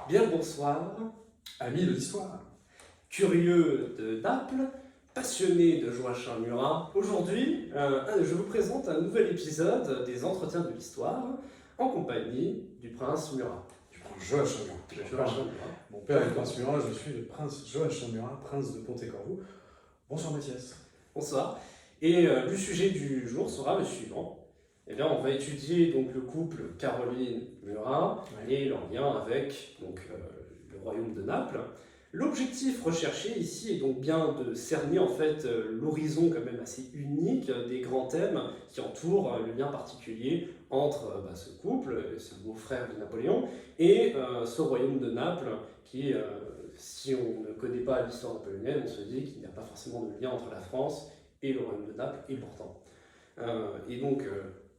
Bien le bonsoir, Amis de l'histoire. curieux de Naples, passionné de Joachim Murat. Aujourd'hui, je vous présente un nouvel épisode des Entretiens de l'Histoire en compagnie du prince Murat. Du prince Joachim Murat. De Joachim Murat. Mon père est prince Murat, je suis le prince Joachim Murat, prince de Pontécorvo. Bonsoir Mathias. Bonsoir. Et le sujet du jour sera le suivant. Eh bien, on va étudier donc le couple Caroline Murat et leur lien avec le royaume de Naples. L'objectif recherché ici est donc bien de cerner en fait l'horizon quand même assez unique des grands thèmes qui entourent le lien particulier entre ce couple, ce beau-frère de Napoléon, et ce royaume de Naples qui, si on ne connaît pas l'histoire napoléonienne, on se dit qu'il n'y a pas forcément de lien entre la France et le royaume de Naples, et pourtant.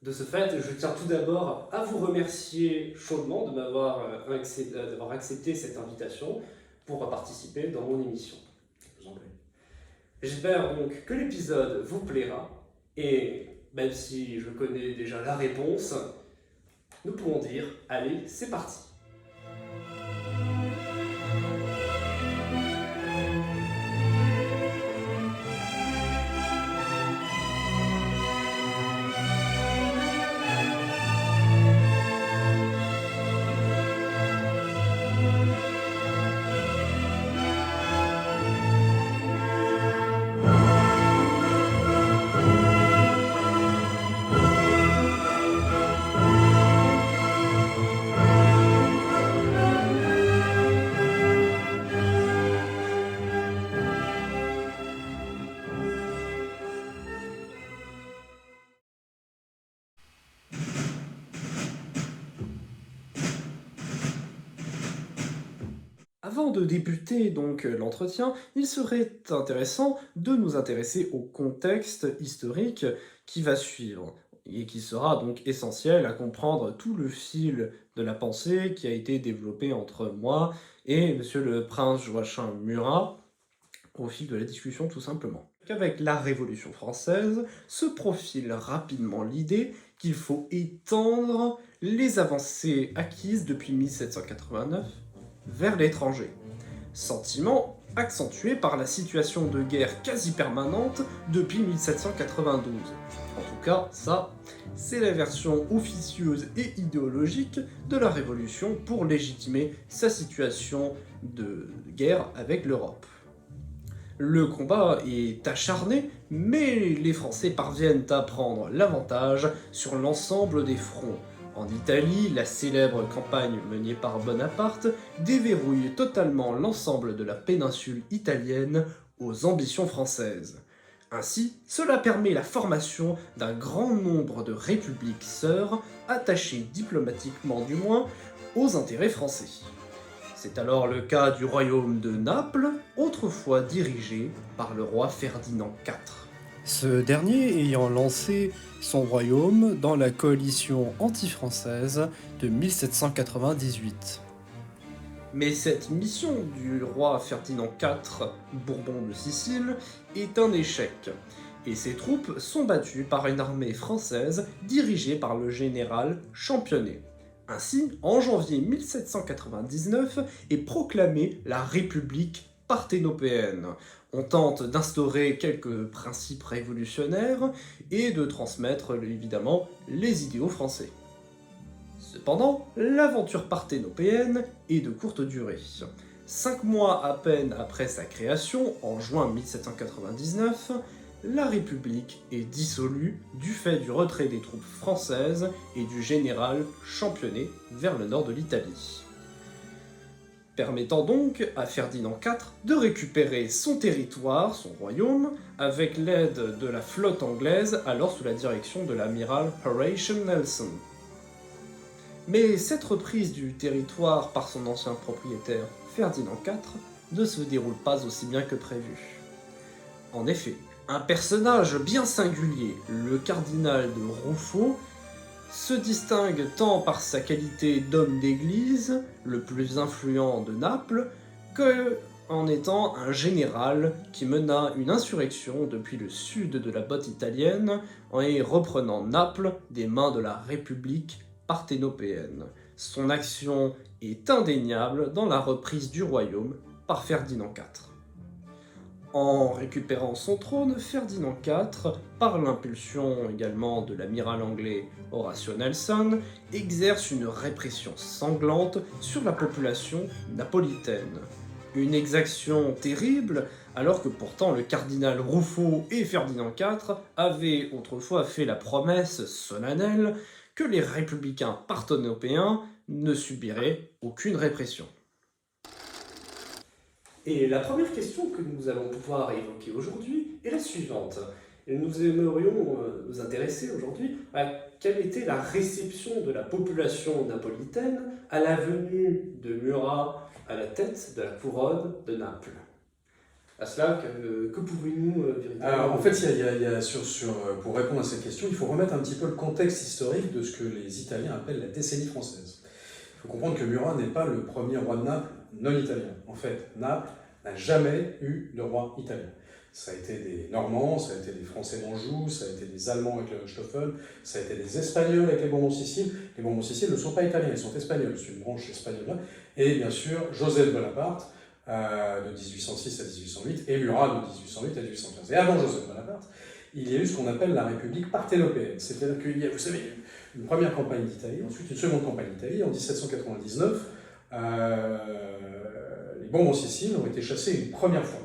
De ce fait, je tiens tout d'abord à vous remercier chaudement de m'avoir d'avoir accepté cette invitation pour participer dans mon émission. Je vous en prie. J'espère donc que l'épisode vous plaira, et même si je connais déjà la réponse, nous pourrons dire, allez, c'est parti. Avant de débuter donc l'entretien, il serait intéressant de nous intéresser au contexte historique qui va suivre et qui sera donc essentiel à comprendre tout le fil de la pensée qui a été développé entre moi et monsieur le prince Joachim Murat au fil de la discussion tout simplement. Avec la Révolution française se profile rapidement l'idée qu'il faut étendre les avancées acquises depuis 1789 vers l'étranger. Sentiment accentué par la situation de guerre quasi permanente depuis 1792. En tout cas, ça, c'est la version officieuse et idéologique de la Révolution pour légitimer sa situation de guerre avec l'Europe. Le combat est acharné, mais les Français parviennent à prendre l'avantage sur l'ensemble des fronts. En Italie, la célèbre campagne menée par Bonaparte déverrouille totalement l'ensemble de la péninsule italienne aux ambitions françaises. Ainsi, cela permet la formation d'un grand nombre de républiques sœurs, attachées diplomatiquement du moins aux intérêts français. C'est alors le cas du royaume de Naples, autrefois dirigé par le roi Ferdinand IV. Ce dernier ayant lancé son royaume dans la coalition anti-française de 1798. Mais cette mission du roi Ferdinand IV, Bourbon de Sicile, est un échec, et ses troupes sont battues par une armée française dirigée par le général Championnet. Ainsi, en janvier 1799 est proclamée la République parthénopéenne. On tente d'instaurer quelques principes révolutionnaires et de transmettre évidemment les idéaux français. Cependant, l'aventure parthénopéenne est de courte durée. 5 mois à peine après sa création, en juin 1799, la République est dissolue du fait du retrait des troupes françaises et du général Championnet vers le nord de l'Italie. Permettant donc à Ferdinand IV de récupérer son territoire, son royaume, avec l'aide de la flotte anglaise, alors sous la direction de l'amiral Horatio Nelson. Mais cette reprise du territoire par son ancien propriétaire Ferdinand IV ne se déroule pas aussi bien que prévu. En effet, un personnage bien singulier, le cardinal de Ruffo, se distingue tant par sa qualité d'homme d'église, le plus influent de Naples, que en étant un général qui mena une insurrection depuis le sud de la botte italienne et reprenant Naples des mains de la République parthénopéenne. Son action est indéniable dans la reprise du royaume par Ferdinand IV. En récupérant son trône, Ferdinand IV, par l'impulsion également de l'amiral anglais Horatio Nelson, exerce une répression sanglante sur la population napolitaine. Une exaction terrible, alors que pourtant le cardinal Ruffo et Ferdinand IV avaient autrefois fait la promesse solennelle que les républicains parthénopéens ne subiraient aucune répression. Et la première question que nous allons pouvoir évoquer aujourd'hui est la suivante. Nous aimerions nous intéresser aujourd'hui à quelle était la réception de la population napolitaine à la venue de Murat à la tête de la couronne de Naples. À cela, que pouvez-nous véritablement... Alors, en fait, pour répondre à cette question, il faut remettre un petit peu le contexte historique de ce que les Italiens appellent la décennie française. Il faut comprendre que Murat n'est pas le premier roi de Naples non italien. En fait, Naples n'a jamais eu de roi italien. Ça a été des Normands, ça a été des Français d'Anjou, ça a été des Allemands avec le Hohenstaufen, ça a été des Espagnols avec les Bourbons-Siciles. Les Bourbons-Siciles ne sont pas italiens, ils sont espagnols, c'est une branche espagnole. Et bien sûr, Joseph Bonaparte, de 1806 à 1808, et Murat de 1808 à 1815. Et avant Joseph Bonaparte, il y a eu ce qu'on appelle la République parthénopéenne. C'est-à-dire qu'il y a, vous savez, une première campagne d'Italie, ensuite une seconde campagne d'Italie. En 1799, les Bourbons-Siciles ont été chassés une première fois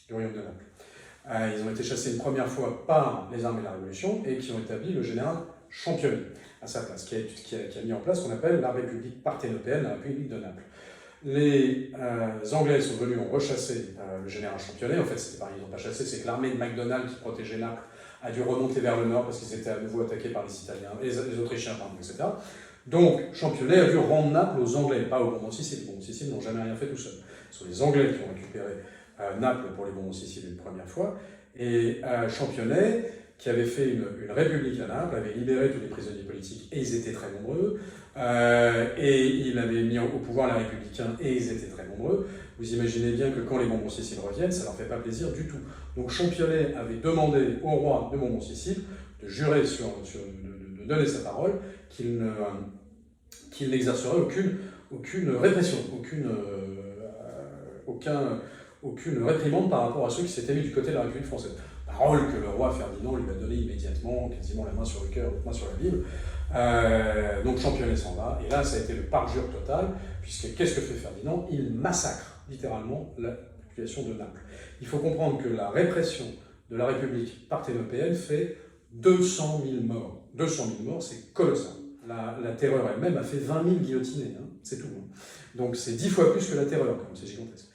du royaume de Naples. Ils ont été chassés une première fois par les armées de la Révolution et qui ont établi le général Championnet à sa place, qui a mis en place ce qu'on appelle la République parthénopéenne, la République de Naples. Les Anglais sont venus, ont rechassé le général Championnet. En fait, c'était pareil, ils n'ont pas chassé, c'est que l'armée de Macdonald qui protégeait Naples a dû remonter vers le nord parce qu'ils étaient à nouveau attaqués par les Italiens, les Autrichiens, pardon, etc. Donc, Championnet a dû rendre Naples aux Anglais, pas aux Bourbons-Siciles. Les Bourbons-Siciles n'ont jamais rien fait tout seuls. Ce sont les Anglais qui ont récupéré Naples pour les Bourbons-Siciles une première fois. Et Championnet, qui avait fait une république à Naples, avait libéré tous les prisonniers politiques, et ils étaient très nombreux, et il avait mis au pouvoir les républicains, et ils étaient très nombreux. Vous imaginez bien que quand les Bourbons-Siciles reviennent, ça leur fait pas plaisir du tout. Donc Championnet avait demandé au roi de Bourbon-Sicile de jurer de donner sa parole qu'il n'exercerait aucune répression, aucune réprimande par rapport à ceux qui s'étaient mis du côté de la République française. Parole que le roi Ferdinand lui a donnée immédiatement, quasiment la main sur le cœur, la main sur la Bible. Donc Championnet s'en va, et là ça a été le parjure total, puisque qu'est-ce que fait Ferdinand? Il massacre littéralement la population de Naples. Il faut comprendre que la répression de la République parthénopéenne fait 200 000 morts. 200 000 morts, c'est colossal. La terreur elle-même a fait 20 000 guillotinés, hein, c'est tout. Hein. Donc c'est 10 fois plus que la terreur, quand même, c'est gigantesque.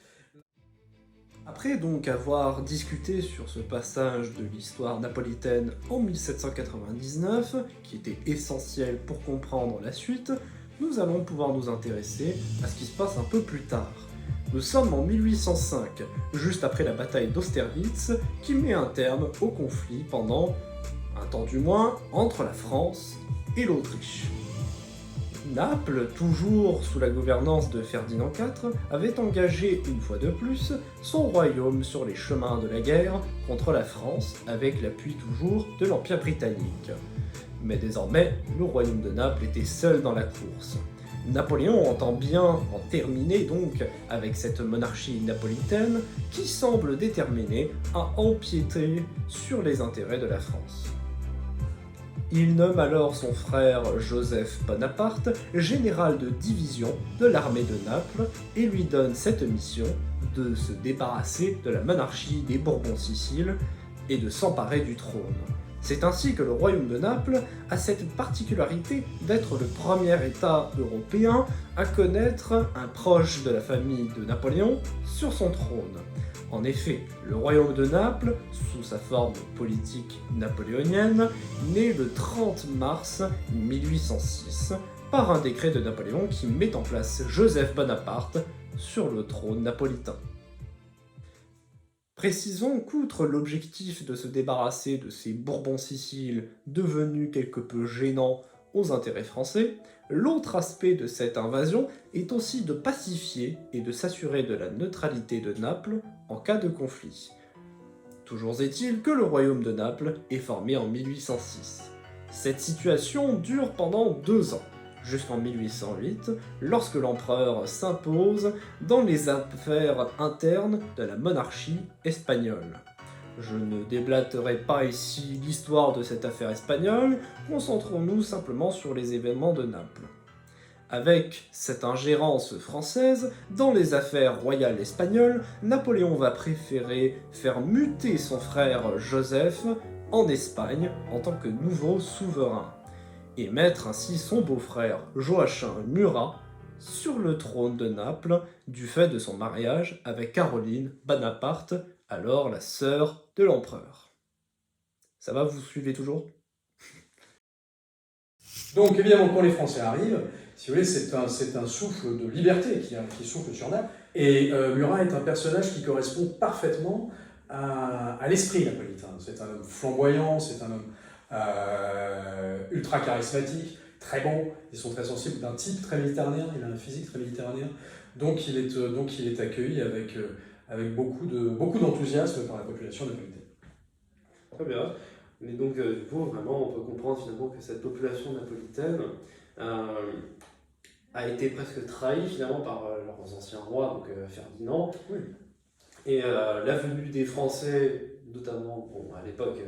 Après donc avoir discuté sur ce passage de l'histoire napolitaine en 1799, qui était essentiel pour comprendre la suite, nous allons pouvoir nous intéresser à ce qui se passe un peu plus tard. Nous sommes en 1805, juste après la bataille d'Austerlitz, qui met un terme au conflit pendant, un temps du moins, entre la France et l'Autriche. Naples, toujours sous la gouvernance de Ferdinand IV, avait engagé une fois de plus son royaume sur les chemins de la guerre contre la France avec l'appui toujours de l'Empire britannique. Mais désormais, le royaume de Naples était seul dans la course. Napoléon entend bien en terminer donc avec cette monarchie napolitaine qui semble déterminée à empiéter sur les intérêts de la France. Il nomme alors son frère Joseph Bonaparte général de division de l'armée de Naples et lui donne cette mission de se débarrasser de la monarchie des Bourbons-Siciles et de s'emparer du trône. C'est ainsi que le royaume de Naples a cette particularité d'être le premier État européen à connaître un proche de la famille de Napoléon sur son trône. En effet, le royaume de Naples, sous sa forme politique napoléonienne, naît le 30 mars 1806 par un décret de Napoléon qui met en place Joseph Bonaparte sur le trône napolitain. Précisons qu'outre l'objectif de se débarrasser de ces Bourbons-Siciles devenus quelque peu gênants aux intérêts français, l'autre aspect de cette invasion est aussi de pacifier et de s'assurer de la neutralité de Naples en cas de conflit. Toujours est-il que le royaume de Naples est formé en 1806. Cette situation dure pendant 2 ans, jusqu'en 1808, lorsque l'empereur s'impose dans les affaires internes de la monarchie espagnole. Je ne déblaterai pas ici l'histoire de cette affaire espagnole, concentrons-nous simplement sur les événements de Naples. Avec cette ingérence française dans les affaires royales espagnoles, Napoléon va préférer faire muter son frère Joseph en Espagne en tant que nouveau souverain, et mettre ainsi son beau-frère Joachim Murat sur le trône de Naples du fait de son mariage avec Caroline Bonaparte, alors la sœur de l'empereur. Ça va, vous suivez toujours? Donc évidemment, quand les Français arrivent, si vous voulez, c'est un souffle de liberté qui souffle sur Naples. Et Murat est un personnage qui correspond parfaitement à l'esprit napolitain. C'est un homme flamboyant, c'est un homme ultra charismatique, très beau. Ils sont très sensibles, d'un type très méditerranéen, il a un physique très méditerranéen. Donc il est accueilli avec beaucoup d'enthousiasme par la population napolitaine. Très bien. Mais donc, du coup, vraiment, on peut comprendre finalement que cette population napolitaine a été presque trahie finalement par leurs anciens rois, donc Ferdinand. Oui. Et la venue des Français, notamment, bon, à l'époque,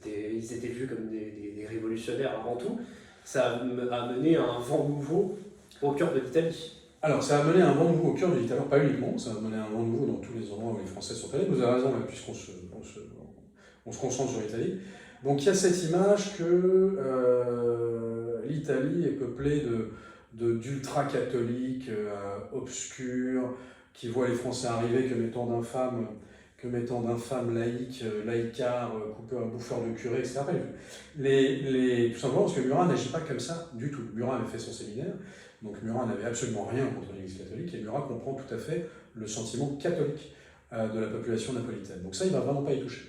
ils étaient vus comme des révolutionnaires avant tout. Ça a mené à un vent nouveau au cœur de l'Italie. Alors, ça a mené un vent nouveau au cœur de l'Italie, pas uniquement, ça a mené un vent nouveau dans tous les endroits où les Français sont allés. Vous avez raison, là, puisqu'on se concentre sur l'Italie. Donc, il y a cette image que l'Italie est peuplée d'ultra-catholiques obscurs, qui voient les Français arriver comme étant d'infâmes laïcards, bouffeurs de curés, etc. Tout simplement parce que Murat n'agit pas comme ça du tout. Murat avait fait son séminaire, donc Murat n'avait absolument rien contre l'Église catholique, et Murat comprend tout à fait le sentiment catholique de la population napolitaine. Donc ça, il ne va vraiment pas y toucher.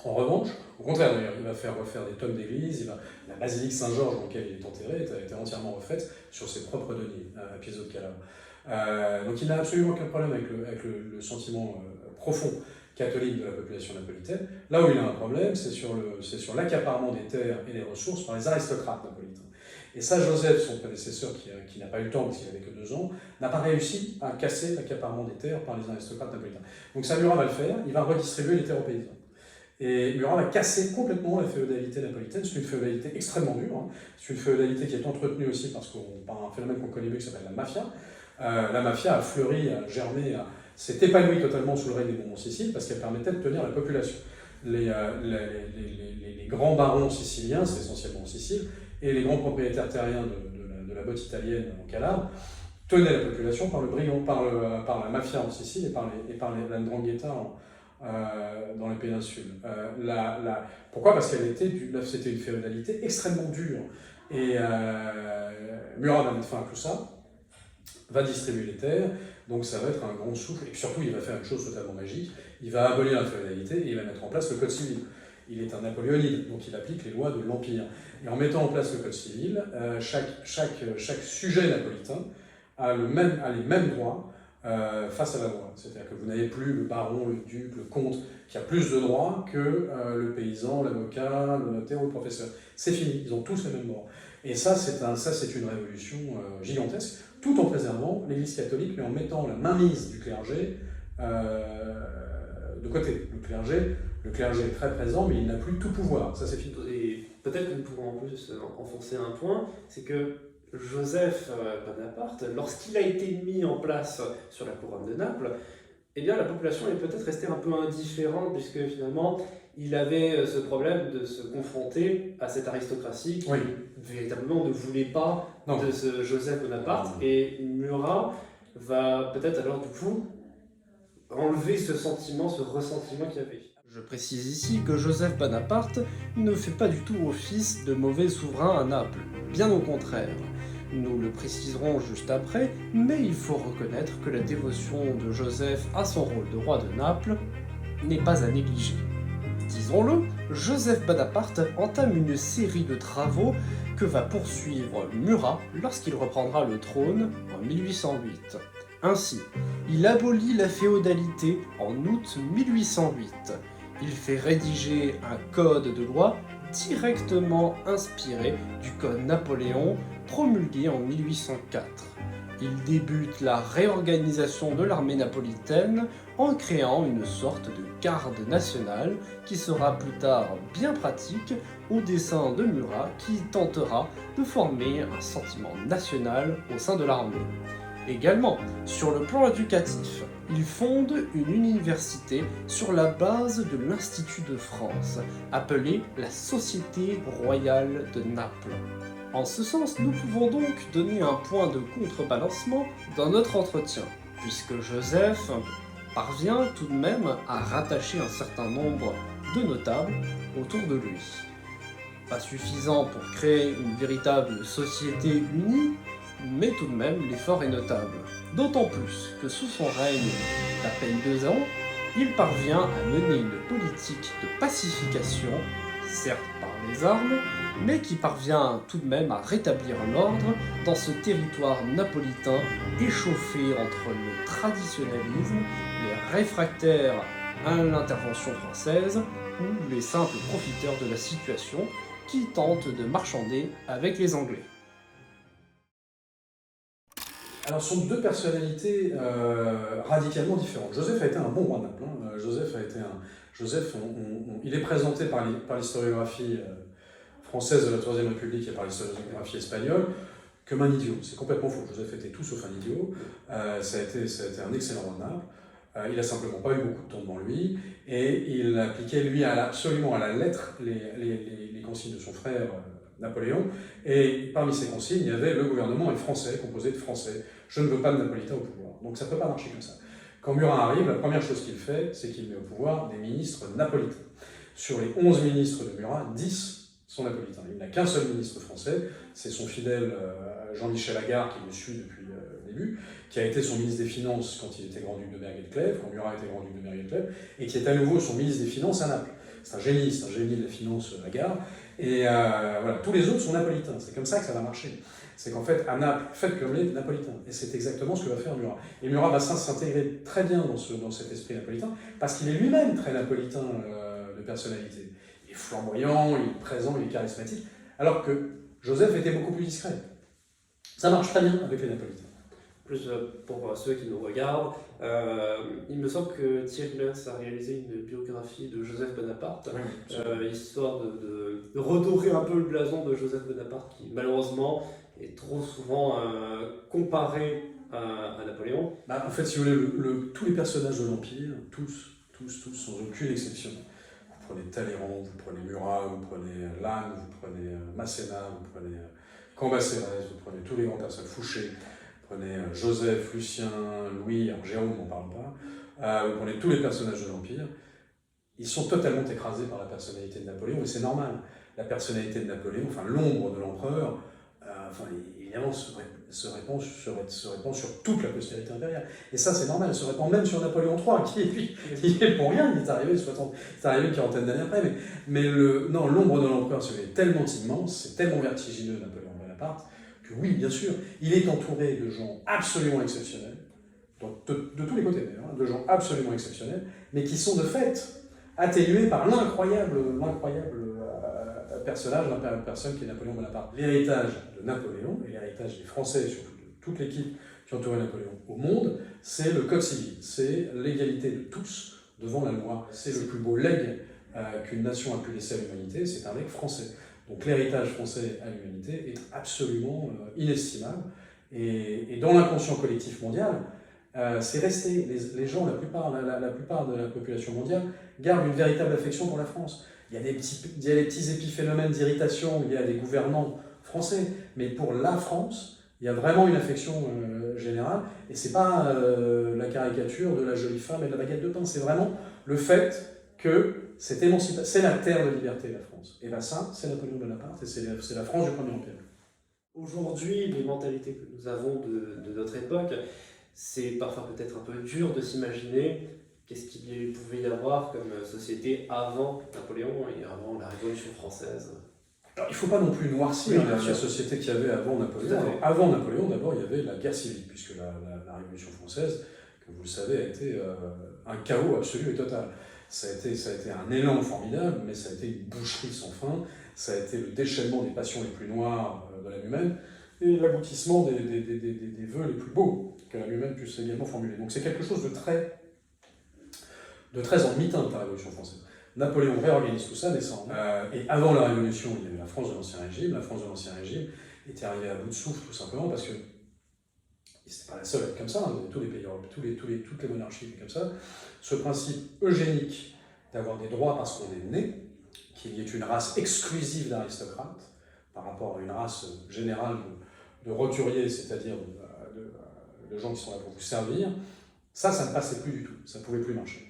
En revanche, au contraire d'ailleurs, il va faire refaire des tonnes d'églises, la basilique Saint-Georges dans laquelle il est enterré a été entièrement refaite sur ses propres deniers, à Piezzo de Calabre. Donc il n'a absolument aucun problème avec le sentiment profond catholique de la population napolitaine. Là où il a un problème, c'est sur l'accaparement des terres et des ressources par les aristocrates napolitains. Et ça, Joseph, son prédécesseur, qui n'a pas eu le temps parce qu'il n'avait que 2 ans, n'a pas réussi à casser l'accaparement des terres par les aristocrates napolitains. Donc ça, Murat va le faire, il va redistribuer les terres aux paysans. Et Murat va casser complètement la féodalité napolitaine. C'est une féodalité extrêmement dure. Hein. C'est une féodalité qui est entretenue aussi par un phénomène qu'on connaît mieux qui s'appelle la mafia. La mafia a fleuri, a germé, s'est épanouie totalement sous le règne des Bourbons-Sicile parce qu'elle permettait de tenir la population. Les grands barons siciliens, c'est essentiellement en Sicile, et les grands propriétaires terriens de la botte italienne en Calabre tenaient la population par la mafia en Sicile et par la 'ndrangheta dans les péninsules. Pourquoi? Parce c'était une féodalité extrêmement dure. Et Murat va mettre fin à tout ça, va distribuer les terres, donc ça va être un grand souffle. Et puis surtout, il va faire une chose totalement magique, il va abolir la féodalité et il va mettre en place le Code civil. Il est un napoléonide, donc il applique les lois de l'Empire. Et en mettant en place le Code civil, chaque sujet napolitain a les mêmes droits face à la loi. C'est-à-dire que vous n'avez plus le baron, le duc, le comte, qui a plus de droits que le paysan, l'avocat, le notaire ou le professeur. C'est fini, ils ont tous les mêmes droits. Et ça, c'est une révolution gigantesque, tout en préservant l'Église catholique, mais en mettant la mainmise du clergé de côté. Le clergé est très présent, mais il n'a plus tout pouvoir. Ça, c'est fini. Et peut-être que nous pourrons en plus enfoncer un point, c'est que Joseph Bonaparte, lorsqu'il a été mis en place sur la couronne de Naples, eh bien la population est peut-être restée un peu indifférente, puisque finalement il avait ce problème de se confronter à cette aristocratie qui véritablement ne voulait pas de ce Joseph Bonaparte. Et Murat va peut-être alors du coup enlever ce sentiment, ce ressentiment qu'il y avait. Je précise ici que Joseph Bonaparte ne fait pas du tout office de mauvais souverain à Naples, bien au contraire. Nous le préciserons juste après, mais il faut reconnaître que la dévotion de Joseph à son rôle de roi de Naples n'est pas à négliger. Disons-le, Joseph Bonaparte entame une série de travaux que va poursuivre Murat lorsqu'il reprendra le trône en 1808. Ainsi, il abolit la féodalité en août 1808. Il fait rédiger un code de loi directement inspiré du code Napoléon promulguée en 1804. Il débute la réorganisation de l'armée napolitaine en créant une sorte de garde nationale qui sera plus tard bien pratique au dessein de Murat qui tentera de former un sentiment national au sein de l'armée. Également, sur le plan éducatif, il fonde une université sur la base de l'Institut de France, appelée la Société royale de Naples. En ce sens, nous pouvons donc donner un point de contrebalancement dans notre entretien, puisque Joseph parvient tout de même à rattacher un certain nombre de notables autour de lui. Pas suffisant pour créer une véritable société unie, mais tout de même l'effort est notable. D'autant plus que sous son règne d'à peine 2 ans, il parvient à mener une politique de pacification, certes par les armes, mais qui parvient tout de même à rétablir l'ordre dans ce territoire napolitain échauffé entre le traditionnalisme, les réfractaires à l'intervention française ou les simples profiteurs de la situation qui tentent de marchander avec les Anglais. Alors, ce sont deux personnalités radicalement différentes. Joseph a été un bon roi de Naples. Il est présenté par l'historiographie française de la Troisième République et par l'historiographie espagnole comme un idiot. C'est complètement faux. Joseph était tout sauf un idiot. Ça a été un excellent roi de Naples. Il n'a simplement pas eu beaucoup de temps devant lui et il appliquait, lui, absolument à la lettre les consignes de son frère Napoléon. Et parmi ces consignes, il y avait le gouvernement est français, composé de Français. Je ne veux pas de Napolitains au pouvoir. Donc ça ne peut pas marcher comme ça. Quand Murat arrive, la première chose qu'il fait, c'est qu'il met au pouvoir des ministres napolitains. Sur les 11 ministres de Murat, 10 sont napolitains. Il n'a qu'un seul ministre français, c'est son fidèle Jean-Michel Agard qui le suit depuis le début, qui a été son ministre des Finances quand il était grand-duc de Berg et de Clèves, quand Murat était grand-duc de Berg et de Clèves, et qui est à nouveau son ministre des Finances à Naples. C'est un génie de la finance Agard. Et voilà, tous les autres sont napolitains. C'est comme ça que ça va marcher. C'est qu'en fait, à Naples, faites comme les napolitains. Et c'est exactement ce que va faire Murat. Et Murat va s'intégrer très bien dans cet esprit napolitain, parce qu'il est lui-même très napolitain de personnalité. Il est flamboyant, il est présent, il est charismatique. Alors que Joseph était beaucoup plus discret. Ça marche très bien avec les napolitains. Plus pour ceux qui nous regardent, il me semble que Thierry Lens a réalisé une biographie de Joseph Bonaparte, histoire de redorer un peu le blason de Joseph Bonaparte, qui malheureusement est trop souvent comparé à Napoléon. En fait, si vous voulez, tous les personnages de l'Empire, tous, sans aucune exception. Vous prenez Talleyrand, vous prenez Murat, vous prenez Lannes, vous prenez Masséna, vous prenez Cambacérès, vous prenez tous les grands personnages, Fouché. Vous prenez Joseph, Lucien, Louis, alors Jérôme, on n'en parle pas. Vous prenez tous les personnages de l'Empire. Ils sont totalement écrasés par la personnalité de Napoléon, et c'est normal. La personnalité de Napoléon, enfin l'ombre de l'empereur, évidemment se répand sur toute la postérité impériale. Et ça, c'est normal, elle se répand même sur Napoléon III, qui est pour rien, il est arrivé une quarantaine d'années après. Mais l'ombre de l'empereur est tellement immense, c'est tellement vertigineux, Napoléon Bonaparte, que oui, bien sûr, il est entouré de gens absolument exceptionnels, de tous les côtés d'ailleurs, de gens absolument exceptionnels, mais qui sont de fait atténués par l'incroyable personnage, la personne qui est Napoléon Bonaparte. L'héritage de Napoléon, et l'héritage des Français, surtout de toute l'équipe qui entourait Napoléon au monde, c'est le Code civil, c'est l'égalité de tous devant la loi. C'est le plus beau legs qu'une nation a pu laisser à l'humanité, c'est un legs français. Donc l'héritage français à l'humanité est absolument inestimable. Et dans l'inconscient collectif mondial, c'est resté. Les gens, la plupart de la population mondiale, gardent une véritable affection pour la France. Il y a des petits épiphénomènes d'irritation, il y a des gouvernants français, mais pour la France, il y a vraiment une affection générale. Et c'est pas la caricature de la jolie femme et de la baguette de pain, c'est vraiment le fait que c'est la terre de liberté, la France. Et bien ça, c'est Napoléon Bonaparte, et c'est la France du Premier Empire. Aujourd'hui, les mentalités que nous avons de notre époque, c'est parfois peut-être un peu dur de s'imaginer qu'est-ce qu'il pouvait y avoir comme société avant Napoléon et avant la Révolution française. Alors, il ne faut pas non plus noircir la société qu'il y avait avant Napoléon. Alors, avant Napoléon, d'abord, il y avait la guerre civile, puisque la Révolution française, comme vous le savez, a été un chaos absolu et total. Ça a été un élan formidable, mais ça a été une boucherie sans fin. Ça a été le déchaînement des passions les plus noires de l'âme humaine. et l'aboutissement des vœux les plus beaux qu'elle a lui-même puisse également formuler. Donc c'est quelque chose de très en mi-teinte de la Révolution française. Napoléon réorganise tout ça, descend. Et avant la Révolution, il y avait la France de l'Ancien Régime. La France de l'Ancien Régime était arrivée à bout de souffle tout simplement parce que c'était pas la seule à être comme ça, hein. Tous les pays européens, toutes les monarchies étaient comme ça. Ce principe eugénique d'avoir des droits parce qu'on est né, qu'il y ait une race exclusive d'aristocrates par rapport à une race générale de roturiers, c'est-à-dire de gens qui sont là pour vous servir, ça ne passait plus du tout, ça ne pouvait plus marcher.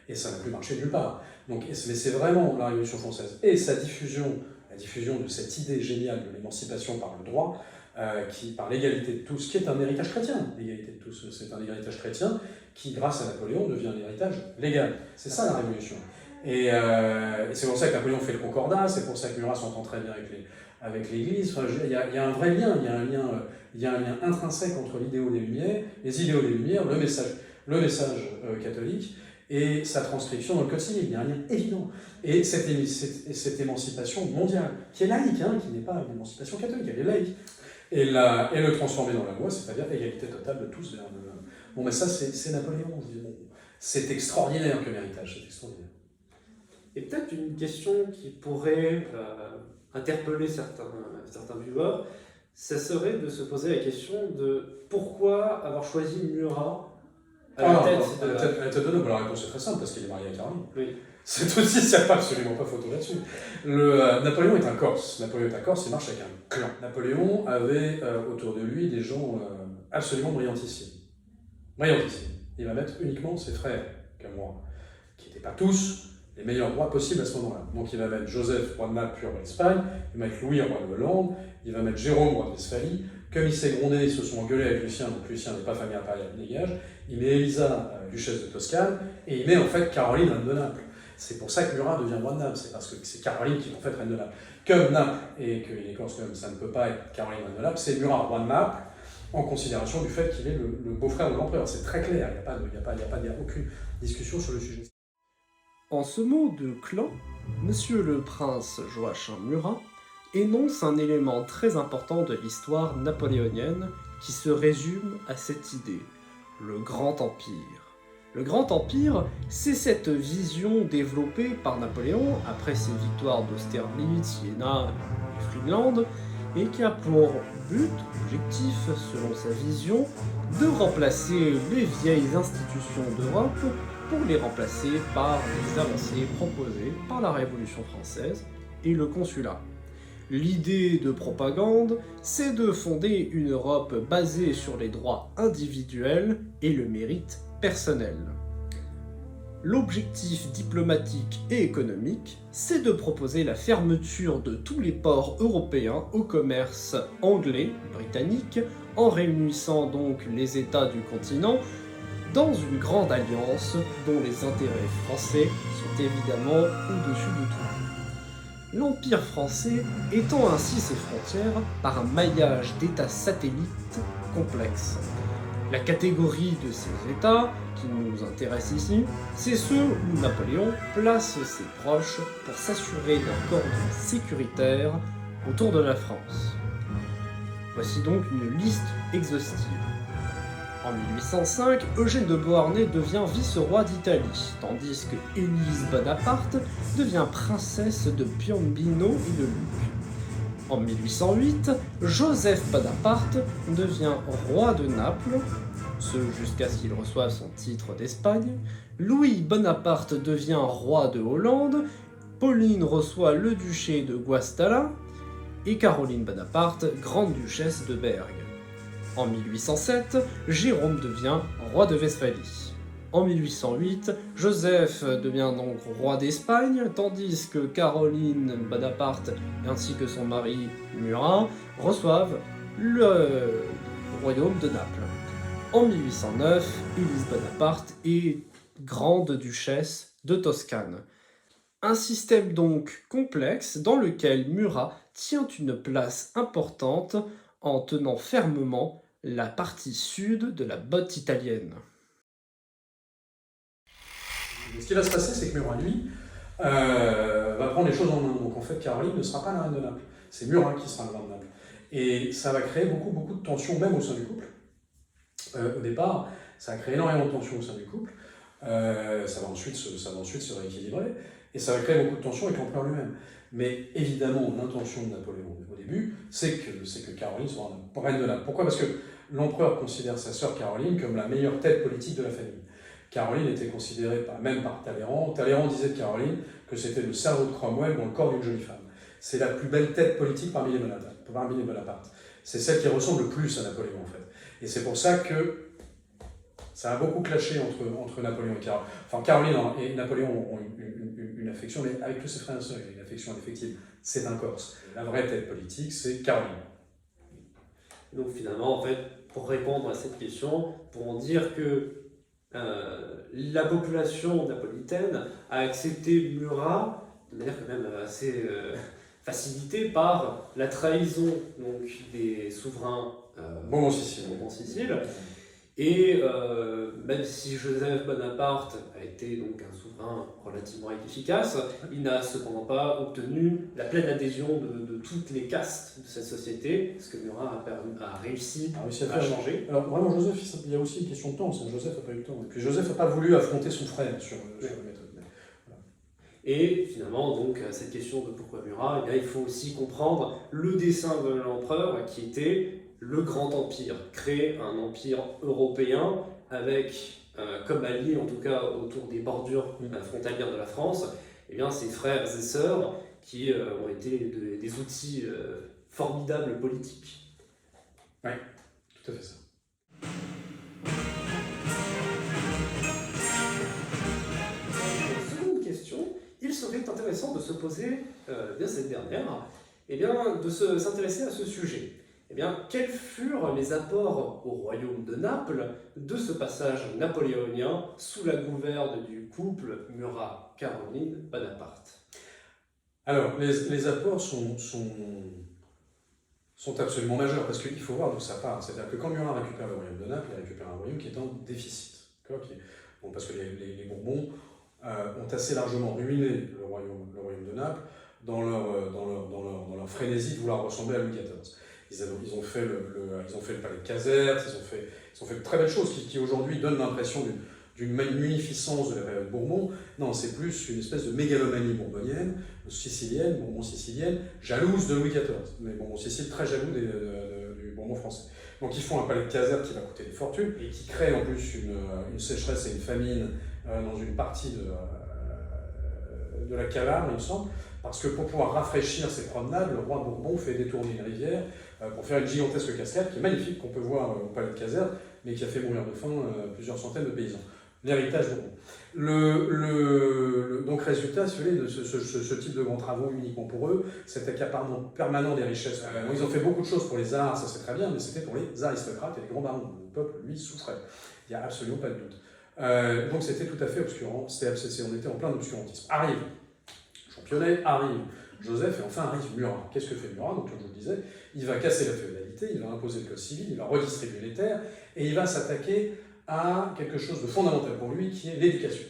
Et ça n'a plus marché nulle part. Donc, mais c'est vraiment la Révolution française et sa diffusion, la diffusion de cette idée géniale de l'émancipation par le droit, par l'égalité de tous, qui est un héritage chrétien. L'égalité de tous, c'est un héritage chrétien qui, grâce à Napoléon, devient un héritage légal. C'est ça la Révolution. Et c'est pour ça que Napoléon fait le Concordat, c'est pour ça que Murat s'entend très bien avec l'Église. Enfin, il y a un vrai lien, il y a un lien intrinsèque entre les idéaux des Lumières, le message catholique et sa transcription dans le Code civil. Il y a un lien évident. Et cette émancipation mondiale, qui est laïque, hein, qui n'est pas une émancipation catholique, elle est laïque, et le transformer dans la loi, c'est-à-dire égalité totale de tous. Bon, mais ça, c'est Napoléon. Bon, c'est extraordinaire comme héritage, c'est extraordinaire. Et peut-être une question qui pourrait interpeller certains viewers, ça serait de se poser la question de pourquoi avoir choisi Murat à la tête de noble. La réponse est très simple, parce qu'il est marié à Caroline. Oui. C'est aussi, il n'y a absolument pas photo là-dessus. Napoléon est un Corse. Il marche avec un clan. Napoléon avait autour de lui des gens absolument brillantissimes. Il va mettre uniquement ses frères, comme moi, qui n'étaient pas tous les meilleurs rois possibles à ce moment-là. Donc il va mettre Joseph, roi de Naples, puis roi d'Espagne, il va mettre Louis, roi de Hollande, il va mettre Jérôme, roi de Westphalie. Comme il s'est grondé, ils se sont engueulés avec Lucien, donc Lucien n'est pas famille impériale, il dégage. Il met Elisa, duchesse de Toscane, et il met en fait Caroline, reine de Naples. C'est pour ça que Murat devient roi de Naples, c'est parce que c'est Caroline qui est en fait reine de Naples. Comme Naples, et qu'il est corse comme ça ne peut pas être Caroline, reine de Naples, c'est Murat, roi de Naples, en considération du fait qu'il est le beau-frère de l'empereur. C'est très clair, il n'y a aucune discussion sur le sujet. En ce mot de clan, Monsieur le prince Joachim Murat énonce un élément très important de l'histoire napoléonienne qui se résume à cette idée, le Grand Empire. Le Grand Empire, c'est cette vision développée par Napoléon après ses victoires d'Austerlitz, Iéna et Friedland, et qui a pour objectif, selon sa vision, de remplacer les vieilles institutions d'Europe pour les remplacer par les avancées proposées par la Révolution française et le consulat. L'idée de propagande, c'est de fonder une Europe basée sur les droits individuels et le mérite personnel. L'objectif diplomatique et économique, c'est de proposer la fermeture de tous les ports européens au commerce anglais, britannique, en réunissant donc les États du continent dans une grande alliance dont les intérêts français sont évidemment au-dessus de tout. L'Empire français étend ainsi ses frontières par un maillage d'États satellites complexes. La catégorie de ces États qui nous intéresse ici, c'est ceux où Napoléon place ses proches pour s'assurer d'un cordon sécuritaire autour de la France. Voici donc une liste exhaustive. En 1805, Eugène de Beauharnais devient vice-roi d'Italie, tandis que Élise Bonaparte devient princesse de Piombino et de Lucques. En 1808, Joseph Bonaparte devient roi de Naples, ce jusqu'à ce qu'il reçoive son titre d'Espagne. Louis Bonaparte devient roi de Hollande, Pauline reçoit le duché de Guastalla, et Caroline Bonaparte, grande-duchesse de Bergue. En 1807, Jérôme devient roi de Westphalie. En 1808, Joseph devient donc roi d'Espagne, tandis que Caroline Bonaparte ainsi que son mari Murat reçoivent le royaume de Naples. En 1809, Élise Bonaparte est grande-duchesse de Toscane. Un système donc complexe dans lequel Murat tient une place importante en tenant fermement la partie sud de la botte italienne. Ce qui va se passer, c'est que Murat, lui, va prendre les choses en main. Donc en fait, Caroline ne sera pas la reine de Naples. C'est Murat qui sera le roi de Naples. Et ça va créer beaucoup de tensions, même au sein du couple. Au départ, ça a créé énormément de tensions au sein du couple. Ça va ensuite se rééquilibrer. Et ça va créer beaucoup de tensions avec l'empereur lui-même. Mais évidemment, l'intention de Napoléon au début, c'est que Caroline soit reine de Naples. Pourquoi? Parce que l'empereur considère sa sœur Caroline comme la meilleure tête politique de la famille. Caroline était considérée même par Talleyrand. Talleyrand disait de Caroline que c'était le cerveau de Cromwell dans le corps d'une jolie femme. C'est la plus belle tête politique parmi les Bonaparte. C'est celle qui ressemble le plus à Napoléon, en fait. Et c'est pour ça que ça a beaucoup clashé entre Napoléon et Caroline. Enfin, Caroline et Napoléon ont une affection, mais avec tous ses frères et sœurs, il y a une affection indéfectible. C'est un Corse. La vraie tête politique, c'est Caroline. Donc finalement, en fait, pour répondre à cette question, pour en dire que la population napolitaine a accepté Murat de manière quand même assez facilitée par la trahison donc, des souverains Bourbon-Sicile. Et même si Joseph Bonaparte a été donc un souverain relativement efficace, il n'a cependant pas obtenu la pleine adhésion de toutes les castes de cette société, ce que Murat a réussi à changer. Alors vraiment, Joseph, il y a aussi une question de temps. Joseph n'a pas eu le temps. Et puis Joseph n'a pas voulu affronter son frère sur la méthode. Voilà. Et finalement, donc, cette question de pourquoi Murat, eh bien, il faut aussi comprendre le dessein de l'empereur qui était le Grand Empire, créer un empire européen avec, comme allié en tout cas autour des bordures frontalières de la France, eh bien, ses frères et sœurs qui ont été des outils formidables politiques. Oui, tout à fait ça. Seconde question, il serait intéressant de se poser, bien cette dernière, eh bien, de s'intéresser à ce sujet. Eh bien, quels furent les apports au royaume de Naples de ce passage napoléonien sous la gouverne du couple Murat-Caroline Bonaparte? Alors, les apports sont absolument majeurs, parce qu'il faut voir d'où ça part. C'est-à-dire que quand Murat récupère le royaume de Naples, il récupère un royaume qui est en déficit. Bon, parce que les Bourbons ont assez largement ruiné le royaume de Naples dans leur frénésie de vouloir ressembler à Louis XIV. Ils ont fait le palais de Caserta, ils ont fait de très belles choses qui aujourd'hui donnent l'impression d'une munificence de la période Bourbon. Non, c'est plus une espèce de mégalomanie bourbonienne, Bourbon-sicilienne, jalouse de Louis XIV. Mais Bourbon-Sicile très jaloux du Bourbon français. Donc ils font un palais de Caserta qui va coûter des fortunes et qui crée en plus une sécheresse et une famine dans une partie de la Camargue, il me semble. Parce que pour pouvoir rafraîchir ses promenades, le roi Bourbon fait détourner une rivière pour faire une gigantesque cascade qui est magnifique, qu'on peut voir au palais de Caserta, mais qui a fait mourir de faim plusieurs centaines de paysans. L'héritage Bourbon. Donc résultat, si vous voulez, de ce type de grands travaux uniquement pour eux, cet accaparement permanent des richesses. Ils ont fait beaucoup de choses pour les arts, ça c'est très bien, mais c'était pour les aristocrates et les grands barons. Le peuple, lui, souffrait. Il n'y a absolument pas de doute. Donc c'était tout à fait obscurant, on était en plein obscurantisme. Arrive Championnet, arrive Joseph, et enfin arrive Murat. Qu'est-ce que fait Murat? Donc, comme je vous le disais, il va casser la féodalité, il va imposer le code civil, il va redistribuer les terres, et il va s'attaquer à quelque chose de fondamental pour lui, qui est l'éducation.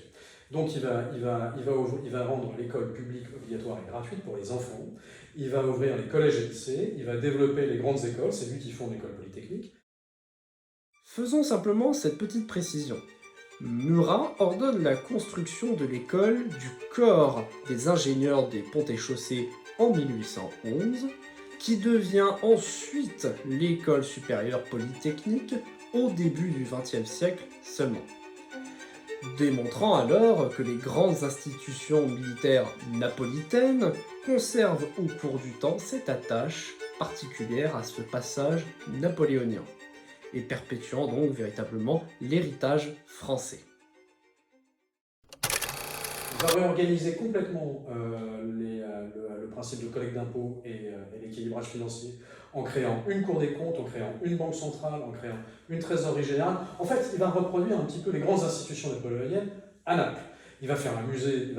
Donc il va rendre l'école publique obligatoire et gratuite pour les enfants, il va ouvrir les collèges et lycées, il va développer les grandes écoles, c'est lui qui fonde l'école polytechnique. Faisons simplement cette petite précision. Murat ordonne la construction de l'école du corps des ingénieurs des ponts et chaussées en 1811, qui devient ensuite l'école supérieure polytechnique au début du XXe siècle seulement, démontrant alors que les grandes institutions militaires napolitaines conservent au cours du temps cette attache particulière à ce passage napoléonien, et perpétuant donc véritablement l'héritage français. Il va réorganiser complètement le principe de collecte d'impôts et l'équilibrage financier en créant une cour des comptes, en créant une banque centrale, en créant une trésorerie générale. En fait, il va reproduire un petit peu les grandes institutions napoléoniennes à Naples. Il va faire un musée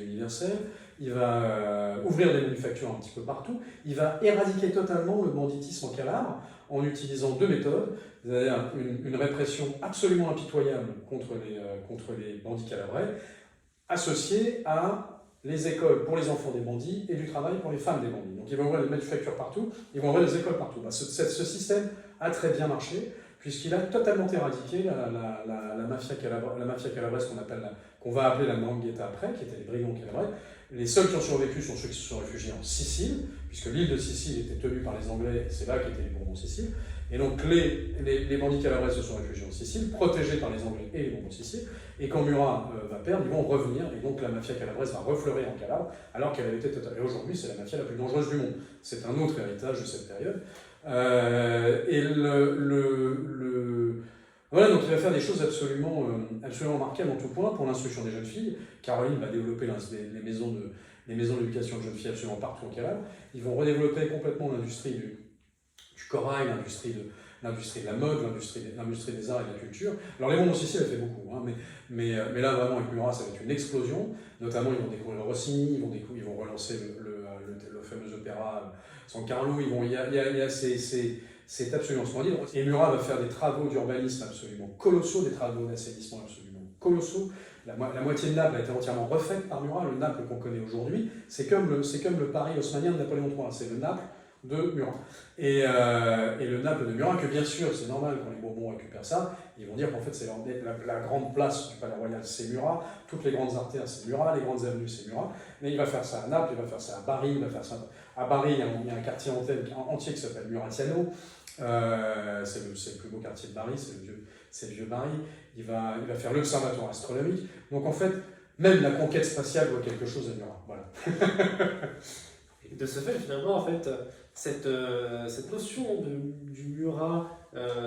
universel, il va ouvrir des manufactures un petit peu partout, il va éradiquer totalement le banditisme en Calabre en utilisant deux méthodes, c'est-à-dire une répression absolument impitoyable contre les bandits calabrais, associée à les écoles pour les enfants des bandits et du travail pour les femmes des bandits. Donc ils vont ouvrir des manufactures partout, ils vont ouvrir des écoles partout. Ce système a très bien marché, puisqu'il a totalement éradiqué la mafia calabraise qu'on va appeler la Ndrangheta après, qui était les brigands calabrais. Les seuls qui ont survécu sont ceux qui se sont réfugiés en Sicile, puisque l'île de Sicile était tenue par les Anglais, et c'est là qu'étaient les Bourbons Sicile. Et donc les bandits calabrais se sont réfugiés en Sicile, protégés par les Anglais et les Bourbons Sicile. Et quand Murat va perdre, ils vont revenir, et donc la mafia calabraise va refleurir en Calabre, alors qu'elle avait été totale. Et aujourd'hui, c'est la mafia la plus dangereuse du monde. C'est un autre héritage de cette période. Voilà, donc il va faire des choses absolument remarquables en tout point pour l'instruction des jeunes filles. Caroline va développer les maisons d'éducation de jeunes filles absolument partout en Calabre. Ils vont redévelopper complètement l'industrie du corail, l'industrie de la mode, l'industrie des arts et de la culture. Alors les Bourbons Sicile, elle fait beaucoup, hein, mais là vraiment avec Murat, ça va être une explosion. Notamment, ils vont découvrir Rossini, ils vont relancer le fameux opéra San Carlo. C'est absolument splendide. Et Murat va faire des travaux d'urbanisme absolument colossaux, des travaux d'assainissement absolument colossaux. La moitié de Naples a été entièrement refaite par Murat. Le Naples qu'on connaît aujourd'hui, c'est comme le Paris haussmanien de Napoléon III. C'est le Naples de Murat. Et le Naples de Murat, que bien sûr, c'est normal quand les Bourbons récupèrent ça, ils vont dire qu'en fait, c'est la grande place du Palais Royal, c'est Murat, toutes les grandes artères, c'est Murat, les grandes avenues, c'est Murat. Mais il va faire ça à Naples, il va faire ça à Bari, il va faire ça à Bari, il y a un quartier entier qui s'appelle Muratiano. C'est le plus beau quartier de Bari, c'est le vieux Bari. Il va faire l'observatoire astronomique. Donc en fait, même la conquête spatiale doit quelque chose à Murat. Voilà. De ce fait, finalement, en fait, cette notion du Murat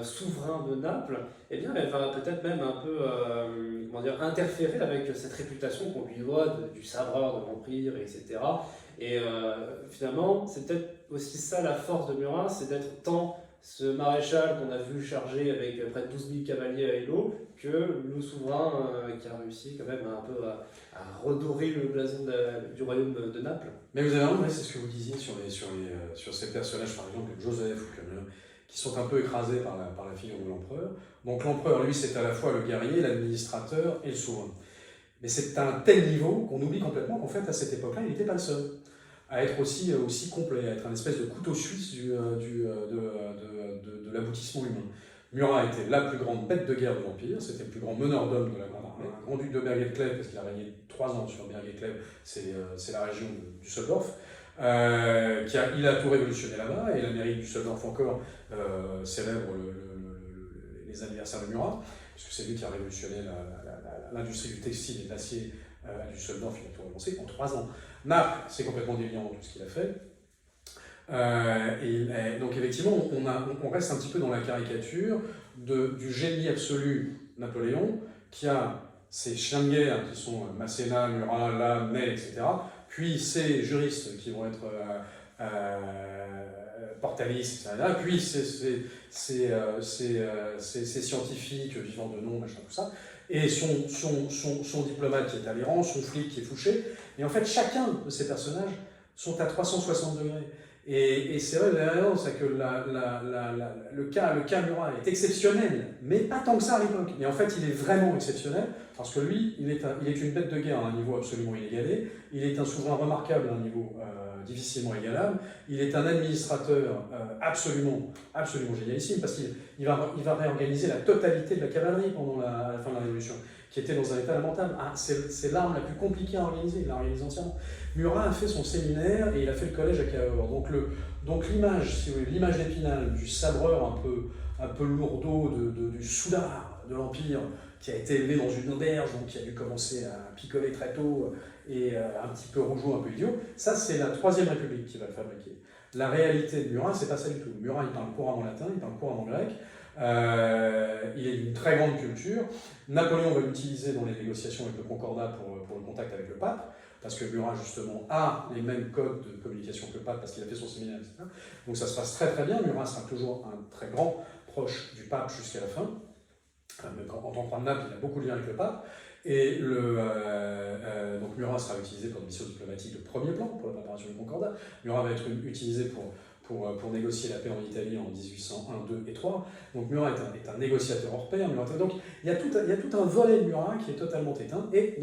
souverain de Naples, eh bien, elle va peut-être même un peu interférer avec cette réputation qu'on lui doit du sabreur de l'Empire, etc. Et finalement, c'est peut-être aussi ça la force de Murat, c'est d'être tant ce maréchal qu'on a vu charger avec près de 12 000 cavaliers à Eylau, que le souverain qui a réussi quand même un peu à redorer le blason du royaume de Naples. Mais vous avez raison, c'est ce que vous disiez sur ces personnages, par exemple, comme Joseph, qui sont un peu écrasés par la figure de l'empereur. Donc l'empereur, lui, c'est à la fois le guerrier, l'administrateur et le souverain. Mais c'est à un tel niveau qu'on oublie complètement qu'en fait, à cette époque-là, il n'était pas le seul à être aussi complet, à être un espèce de couteau suisse de l'aboutissement humain. Murat était la plus grande bête de guerre de l'Empire, c'était le plus grand meneur d'hommes de la Grande Armée, un grand-duc de Berg et de Clèves, parce qu'il a régné 3 ans sur Berg et Clèves, c'est la région du Düsseldorf. Il a tout révolutionné là-bas, et la mairie de Düsseldorf encore célèbre les anniversaires de Murat, puisque c'est lui qui a révolutionné l'industrie du textile et de l'acier à Düsseldorf, il a tout relancé en 3 ans. Naples, c'est complètement déliant dans tout ce qu'il a fait. Donc effectivement, on reste un petit peu dans la caricature du génie absolu Napoléon, qui a ses chiens de guerre qui sont Masséna, Murat, Lannes, Ney, etc. Puis ses juristes qui vont être Portalis, etc. Puis ses scientifiques vivant de nom, machin, tout ça. Et son diplomate qui est Talleyrand, son flic qui est Fouché. Et en fait, chacun de ces personnages sont à 360 degrés. Et c'est vrai, c'est que le cas Murat est exceptionnel, mais pas tant que ça à l'époque. Et en fait, il est vraiment exceptionnel, parce que lui, il est une bête de guerre à un niveau absolument inégalé, il est un souverain remarquable à un niveau difficilement égalable, il est un administrateur absolument génialissime, parce qu'il va réorganiser la totalité de la cavalerie à la fin de la Révolution, qui était dans un état lamentable. C'est l'arme la plus compliquée à organiser, il l'a organisée entièrement. Murat a fait son séminaire et il a fait le collège à Cahors. Donc l'image, si vous voulez, l'image d'Épinal du sabreur un peu lourdeau du soudard de l'Empire, qui a été élevé dans une auberge, donc qui a dû commencer à picoler très tôt et un petit peu rougeau, un peu idiot, ça c'est la Troisième République qui va le fabriquer. La réalité de Murat, c'est pas ça du tout. Murat, il parle couramment latin, il parle couramment grec, il est d'une très grande culture. Napoléon va l'utiliser dans les négociations avec le Concordat pour le contact avec le pape, parce que Murat, justement, a les mêmes codes de communication que le pape, parce qu'il a fait son séminaire, etc. Donc ça se passe très très bien. Murat sera toujours un très grand proche du pape jusqu'à la fin. En tant que roi de Naples, il a beaucoup de liens avec le pape. Et donc Murat sera utilisé pour des missions diplomatiques de premier plan, pour la préparation du Concordat. Murat va être utilisé pour négocier la paix en Italie en 1801, 2 et 3. Donc Murat est un négociateur hors pair. Donc il y a tout un volet de Murat qui est totalement éteint et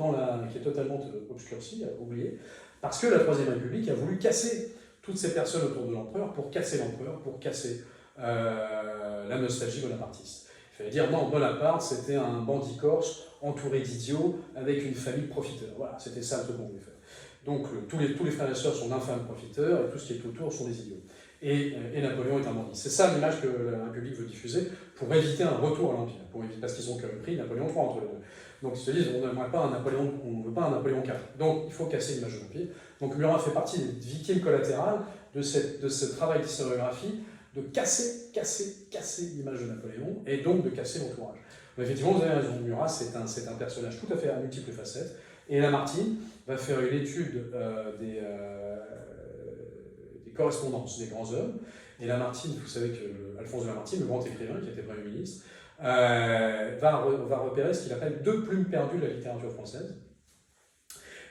qui est totalement obscurci, oublié, parce que la Troisième République a voulu casser toutes ces personnes autour de l'empereur pour casser l'empereur, pour casser la nostalgie bonapartiste. Il fallait dire non, Bonaparte c'était un bandit corse entouré d'idiots avec une famille de profiteurs. Voilà, c'était ça le truc qu'on voulait faire. Donc tous les frères et sœurs sont d'infâmes profiteurs et tout ce qui est autour sont des idiots. Et Napoléon est un bandit. C'est ça l'image que la République veut diffuser pour éviter un retour à l'Empire, parce qu'ils ont quand même pris Napoléon III entre les deux. Donc ils se disent on ne veut pas un Napoléon IV. Donc il faut casser l'image de l'Empire. Donc Murat fait partie des victimes collatérales de ce travail d'historiographie, de casser l'image de Napoléon et donc de casser l'entourage. Mais effectivement, vous avez raison, Murat c'est un personnage tout à fait à multiples facettes. Et Lamartine va faire une étude des correspondances des grands hommes. Et Lamartine, vous savez que Alphonse de Lamartine, le grand écrivain qui était Premier ministre, va repérer ce qu'il appelle deux plumes perdues de la littérature française.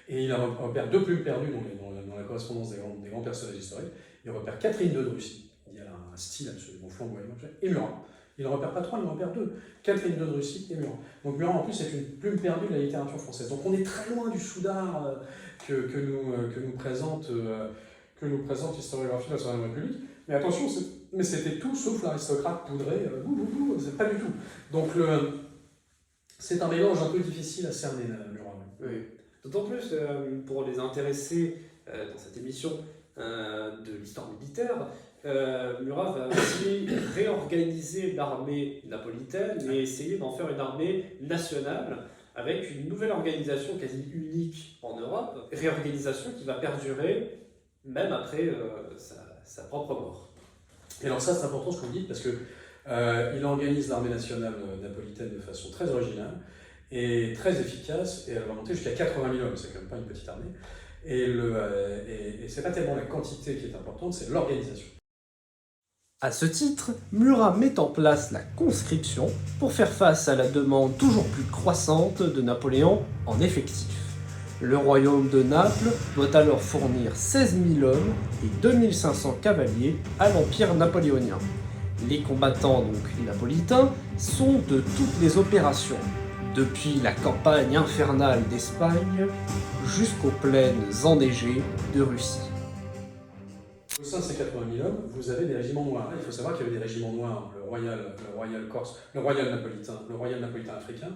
Et il repère deux plumes perdues dans la correspondance des grands personnages historiques. Il repère Catherine II de Russie, qui a un style absolument flamboyant, et Murat. Il ne repère pas trois, il en repère deux. Catherine II de Russie et Murat. Donc Murat, en plus, est une plume perdue de la littérature française. Donc on est très loin du soudard que nous présente l'historiographie de la Troisième République. Mais attention, c'était tout sauf l'aristocrate poudré. C'est pas du tout. Donc c'est un mélange un peu difficile à cerner, Murat. Oui. D'autant plus pour les intéressés dans cette émission de l'histoire militaire, Murat va aussi réorganiser l'armée napolitaine et essayer d'en faire une armée nationale avec une nouvelle organisation quasi unique en Europe, réorganisation qui va perdurer même après sa propre mort. Et alors ça c'est important ce que vous dites parce que il organise l'armée nationale napolitaine de façon très originale et très efficace, et elle va monter jusqu'à 80 000 hommes, c'est quand même pas une petite armée. Et c'est pas tellement la quantité qui est importante, c'est l'organisation. À ce titre, Murat met en place la conscription pour faire face à la demande toujours plus croissante de Napoléon en effectifs. Le royaume de Naples doit alors fournir 16 000 hommes et 2500 cavaliers à l'empire napoléonien. Les combattants napolitains sont de toutes les opérations, depuis la campagne infernale d'Espagne jusqu'aux plaines enneigées de Russie. Au sein de ces 80 000 hommes, vous avez des régiments noirs. Il faut savoir qu'il y avait des régiments noirs, le royal corse, le royal napolitain africain,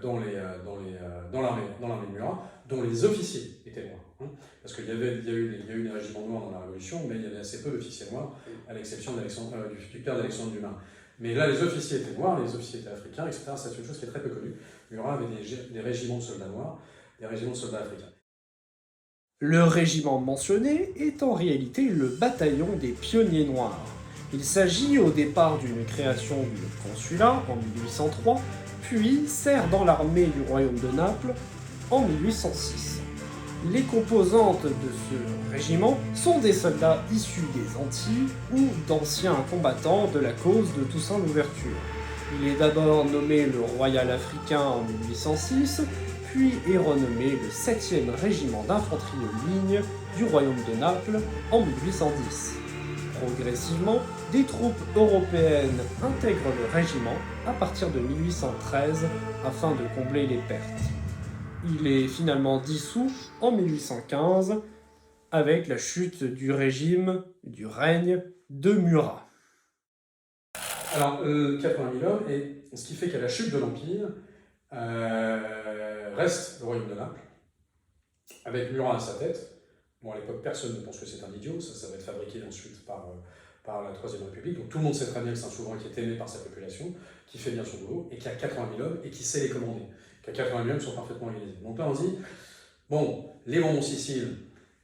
dans l'armée de Murat, dont les officiers étaient noirs. Parce qu'il y a eu des régiments noirs dans la Révolution, mais il y avait assez peu d'officiers noirs, à l'exception du père d'Alexandre Dumas. Mais là, les officiers étaient noirs, les officiers étaient africains, etc. C'est une chose qui est très peu connue. Murat avait des régiments de soldats noirs, des régiments de soldats africains. Le régiment mentionné est en réalité le bataillon des pionniers noirs. Il s'agit au départ d'une création du consulat en 1803, puis sert dans l'armée du royaume de Naples en 1806. Les composantes de ce régiment sont des soldats issus des Antilles ou d'anciens combattants de la cause de Toussaint Louverture. Il est d'abord nommé le Royal Africain en 1806, puis est renommé le 7e régiment d'infanterie de ligne du royaume de Naples en 1810. Progressivement, des troupes européennes intègrent le régiment à partir de 1813 afin de combler les pertes. Il est finalement dissous en 1815 avec la chute du règne de Murat. Alors, 80 000 hommes, et ce qui fait qu'à la chute de l'Empire, reste le royaume de Naples, avec Murat à sa tête. Bon, à l'époque, personne ne pense que c'est un idiot, ça va être fabriqué ensuite par la Troisième République. Donc tout le monde sait très bien que c'est un souverain qui est aimé par sa population, qui fait bien son boulot, et qui a 80 000 hommes, et qui sait les commander. Qui a 80 000 hommes qui sont parfaitement organisés. Donc là, on se dit, bon, les Bourbons-Sicile,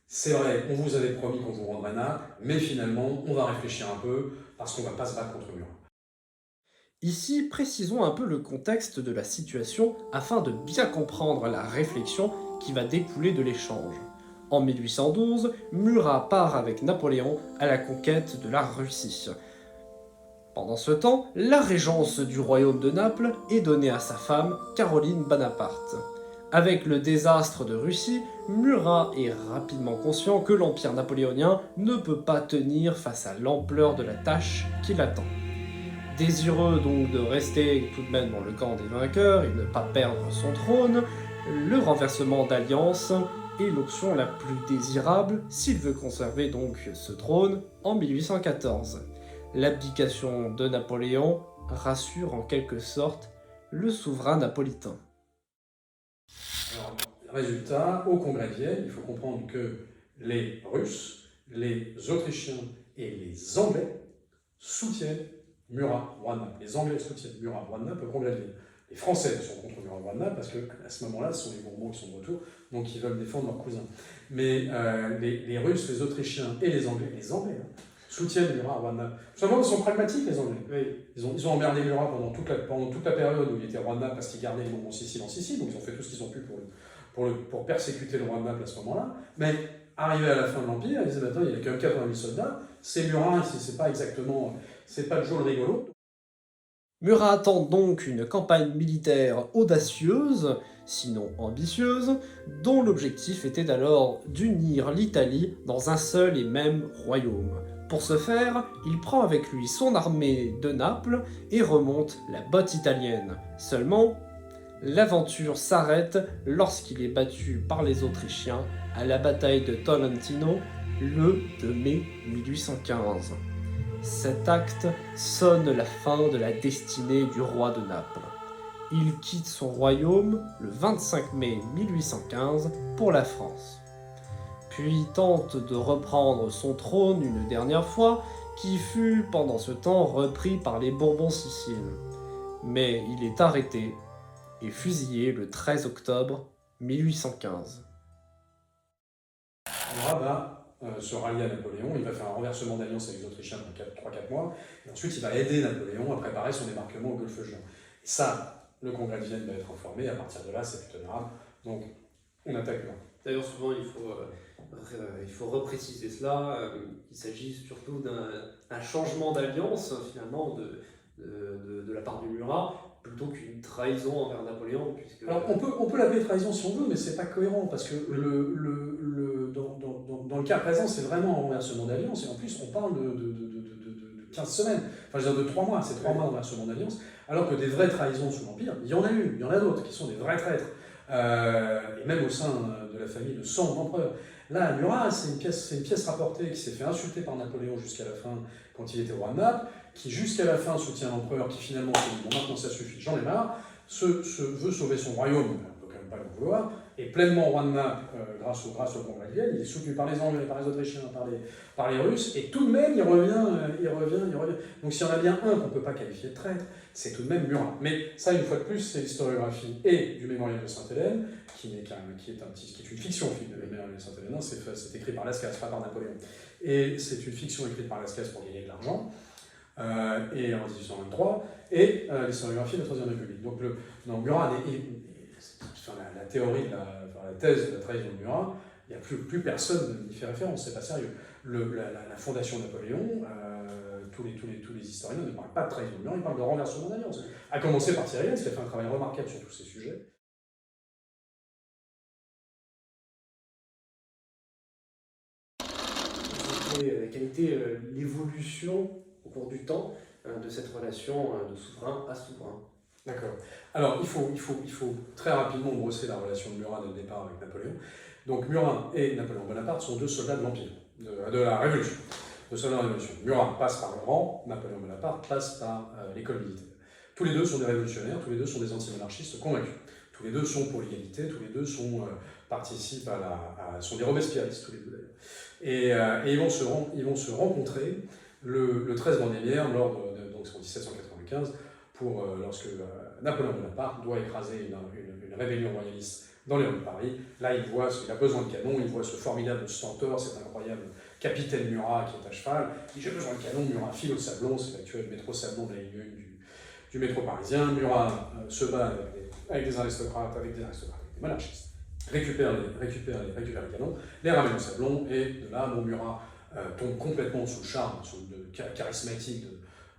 c'est vrai, on vous avait promis qu'on vous rendrait Naples, mais finalement, on va réfléchir un peu, parce qu'on ne va pas se battre contre Murat. Ici, précisons un peu le contexte de la situation afin de bien comprendre la réflexion qui va découler de l'échange. En 1812, Murat part avec Napoléon à la conquête de la Russie. Pendant ce temps, la régence du royaume de Naples est donnée à sa femme, Caroline Bonaparte. Avec le désastre de Russie, Murat est rapidement conscient que l'empire napoléonien ne peut pas tenir face à l'ampleur de la tâche qui l'attend. Désireux donc de rester tout de même dans le camp des vainqueurs et ne pas perdre son trône, le renversement d'alliance est l'option la plus désirable s'il veut conserver donc ce trône en 1814. L'abdication de Napoléon rassure en quelque sorte le souverain napolitain. Alors, résultat, au Congrès de Vienne, il faut comprendre que les Russes, les Autrichiens et les Anglais soutiennent Murat, roi de Naples. Les Anglais soutiennent Murat, roi de Naples, au Congrès de Vienne. Les Français sont contre Murat, roi de Naples, parce qu'à ce moment-là, ce sont les Bourbons qui sont de retour, donc ils veulent défendre leurs cousins. Mais les Russes, les Autrichiens et les Anglais hein, soutiennent Murat, roi de Naples. Tout simplement, ils sont pragmatiques, les Anglais. Oui. Ils ont emmerdé Murat pendant toute la période où il était roi de Naples, parce qu'il gardait les Bourbons Sicile en Sicile, donc ils ont fait tout ce qu'ils ont pu pour persécuter le roi de Naples à ce moment-là. Mais arrivé à la fin de l'Empire, ils disaient maintenant, il y a quand même 80 000 soldats, c'est Murat, c'est pas exactement, c'est pas Joe le rigolo. Murat tente donc une campagne militaire audacieuse, sinon ambitieuse, dont l'objectif était alors d'unir l'Italie dans un seul et même royaume. Pour ce faire, il prend avec lui son armée de Naples et remonte la botte italienne. Seulement, l'aventure s'arrête lorsqu'il est battu par les Autrichiens à la bataille de Tolentino le 2 mai 1815. Cet acte sonne la fin de la destinée du roi de Naples. Il quitte son royaume le 25 mai 1815 pour la France. Puis tente de reprendre son trône une dernière fois, qui fut pendant ce temps repris par les Bourbons Sicile. Mais il est arrêté et fusillé le 13 octobre 1815. Murat va se rallier à Napoléon, il va faire un renversement d'alliance avec les Autrichiens pendant 3-4 mois, et ensuite il va aider Napoléon à préparer son débarquement au Golfe Juan. Et ça, le Congrès de Vienne va être informé, à partir de là, c'est plus tolérable, donc on attaque Murat. D'ailleurs, souvent, il faut repréciser cela. Il s'agit surtout d'un changement d'alliance, finalement, de la part du Murat, plutôt qu'une trahison envers Napoléon. Puisque... Alors, on peut l'appeler trahison si on veut, mais c'est pas cohérent, parce que dans le cas présent, c'est vraiment un renversement d'alliance, et en plus, on parle de 15 semaines, enfin, je veux dire de 3 mois, c'est 3 mois de renversement d'alliance, alors que des vraies trahisons sous l'Empire, il y en a eu, il y en a d'autres qui sont des vrais traîtres. Et même au sein de la famille de 100 d'empereurs. Là, Murat, c'est une pièce rapportée qui s'est fait insulter par Napoléon jusqu'à la fin, quand il était roi de Naples, qui jusqu'à la fin soutient l'empereur, qui finalement se dit bon, maintenant ça suffit, j'en ai marre, veut sauver son royaume, on peut quand même pas le vouloir, est pleinement roi de Naples grâce au Congrès de Vienne, il est soutenu par les Anglais, par les Autrichiens, par les Russes, et tout de même il revient. Donc s'il y en a bien un qu'on ne peut pas qualifier de traître, c'est tout de même Murat. Mais ça, une fois de plus, c'est l'historiographie et du Mémorial de Sainte-Hélène, qui est une fiction, le Mémorial de Sainte-Hélène, c'est écrit par Lascaz, pas par Napoléon. Et c'est une fiction écrite par Lascaz pour gagner de l'argent, et en 1823, et l'historiographie de la Troisième République. Donc Murat, la théorie, la thèse de la trahison de Murat, il n'y a plus personne n'y fait référence, c'est pas sérieux. La fondation de Napoléon, tous les historiens ne parlent pas de trahison de Murat, ils parlent de renversement d'alliance. À commencer par Thierry Lenz, qui a fait un travail remarquable sur tous ces sujets. Quelle était l'évolution au cours du temps de cette relation de souverain à souverain? D'accord. Alors, il faut très rapidement brosser la relation de Murat dès le départ avec Napoléon. Donc, Murat et Napoléon Bonaparte sont deux soldats de l'Empire, de la Révolution. Deux soldats de la Révolution. Murat passe par le rang, Napoléon Bonaparte passe par l'école militaire. Tous les deux sont des révolutionnaires, tous les deux sont des anti-monarchistes convaincus. Tous les deux sont pour l'égalité, tous les deux participent sont des robespierristes, tous les deux d'ailleurs. Et ils vont se rencontrer le 13 Vendémiaire, donc c'est en 1795, lorsque Napoléon Bonaparte doit écraser une rébellion royaliste dans les rues de Paris. Là, il a besoin de canons, il voit ce formidable stentor, cet incroyable capitaine Murat qui est à cheval. Il dit j'ai besoin de canons, Murat file au Sablon, c'est l'actuel métro Sablon de la ligne 1 du métro parisien. Murat se bat avec des aristocrates, avec des monarchistes, récupère les canons, les ramène au Sablon, et de là, Murat tombe complètement sous le charme charismatique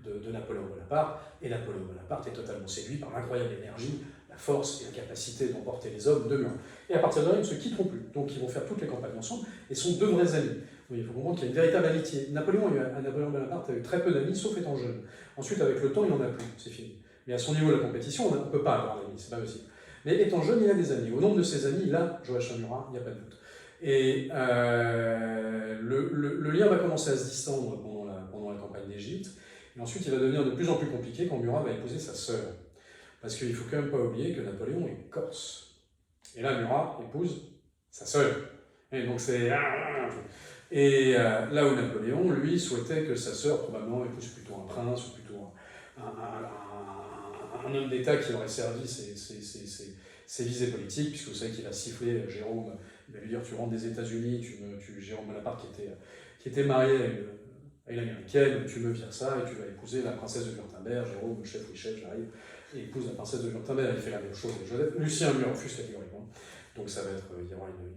de Napoléon Bonaparte, et Napoléon Bonaparte est totalement séduit par l'incroyable énergie, la force et la capacité d'emporter les hommes de Murat. Et à partir de là, ils ne se quitteront plus. Donc ils vont faire toutes les campagnes ensemble et sont deux vrais amis. Donc, il faut comprendre qu'il y a une véritable amitié. Napoléon Bonaparte a eu très peu d'amis, sauf étant jeune. Ensuite, avec le temps, il n'en a plus, c'est fini. Mais à son niveau de la compétition, on ne peut pas avoir d'amis, c'est pas possible. Mais étant jeune, il a des amis. Au nombre de ses amis, il a Joachim Murat, il n'y a pas de doute. Et le lien va commencer à se distendre pendant la campagne d'Égypte. Et ensuite, il va devenir de plus en plus compliqué quand Murat va épouser sa sœur. Parce qu'il ne faut quand même pas oublier que Napoléon est corse. Et là, Murat épouse sa sœur. Et donc c'est... Et là où Napoléon, lui, souhaitait que sa sœur, probablement, épouse plutôt un prince, ou plutôt un homme d'État qui aurait servi ses visées politiques, puisque vous savez qu'il a sifflé Jérôme, il va lui dire, tu rentres des États-Unis, Jérôme Bonaparte qui était marié à une américaine, tu me vires ça, et tu vas épouser la princesse de Wurtemberg, Jérôme, chef, oui chef, j'arrive, et épouse la princesse de Wurtemberg, il fait la même chose avec Joseph. Lucien lui refuse catégoriquement. Donc ça va être, il y aura une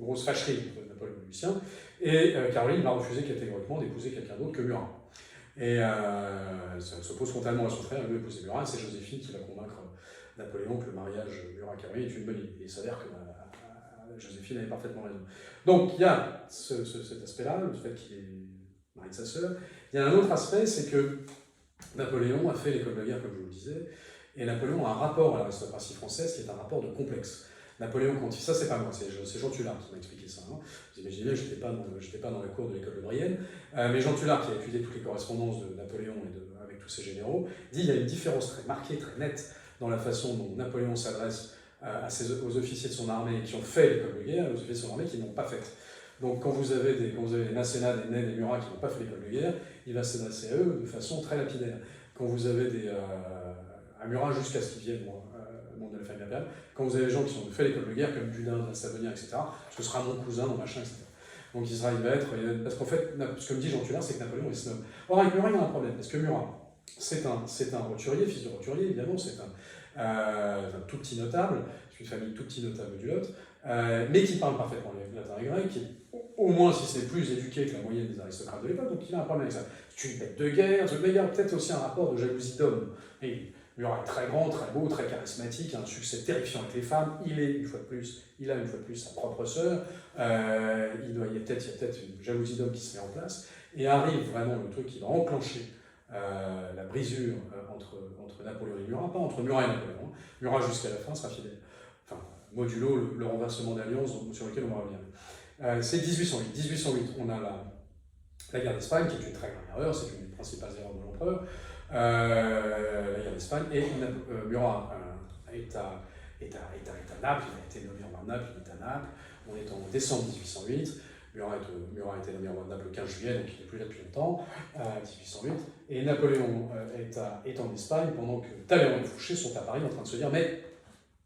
grosse fâcherie entre Napoléon et Lucien, et Caroline va refuser catégoriquement d'épouser quelqu'un d'autre que Murat. Et ça s'oppose frontalement à son frère, elle veut épouser Murat, c'est Joséphine qui va convaincre Napoléon que le mariage Murat-Caroline est une bonne idée. Et il s'avère que Joséphine avait parfaitement raison. Donc il y a cet aspect-là, le fait qu'il est mari de sa sœur. Il y a un autre aspect, c'est que Napoléon a fait l'école de guerre, comme je vous le disais, et Napoléon a un rapport à l'aristocratie française qui est un rapport de complexe. Napoléon, ça c'est pas moi, c'est Jean Tullard qui m'a expliqué ça. Hein. Vous imaginez, je n'étais pas dans la cour de l'école de Brienne, mais Jean Tullard, qui a étudié toutes les correspondances de Napoléon avec tous ses généraux, dit qu'il y a une différence très marquée, très nette, dans la façon dont Napoléon s'adresse aux officiers de son armée qui ont fait l'école de guerre et aux officiers de son armée qui n'ont pas fait. Donc quand vous avez des Masséna, des Ney, des Murat qui n'ont pas fait l'école de guerre, il va s'adresser à eux de façon très lapidaire. Quand vous avez à Murat jusqu'à ce qu'ils viennent au monde de la famille impériale, quand vous avez des gens qui ont fait l'école de guerre, comme Dudin, Savonnier, etc., ce sera mon cousin, mon machin, etc. Donc il va être... Parce qu'en fait, ce que me dit Jean Tullard, c'est que Napoléon est snob. Or avec Murat, il y a un problème, parce que Murat, c'est un roturier, fils de roturier, évidemment, c'est un tout petit notable, c'est une famille tout petit notable du Lot, mais qui parle parfaitement latin et grec, qui est au moins, si c'est plus éduqué que la moyenne des aristocrates de l'époque, donc il a un problème avec ça. C'est une bête de guerre, mais il y a peut-être aussi un rapport de jalousie d'homme. Murat est très grand, très beau, très charismatique, un succès terrifiant avec les femmes, il a une fois de plus sa propre sœur, il y a peut-être une jalousie d'homme qui se met en place, et arrive vraiment le truc qui va enclencher la brisure entre Napoléon et Murat, pas entre Murat et Napoléon. Murat jusqu'à la fin sera fidèle. Enfin, modulo le renversement d'alliance sur lequel on va revenir. C'est 1808. 1808, on a la guerre d'Espagne, qui est une très grave erreur, c'est une des principales erreurs de l'empereur. La guerre d'Espagne, et Murat est à Naples, il a été nommé roi de Naples, il est à Naples, on est en décembre 1808. Murat a été nommé roi de Naples le 15 juillet, donc il n'est plus là depuis longtemps, 1808. Et Napoléon est en Espagne pendant que Talleyrand et Fouché sont à Paris en train de se dire mais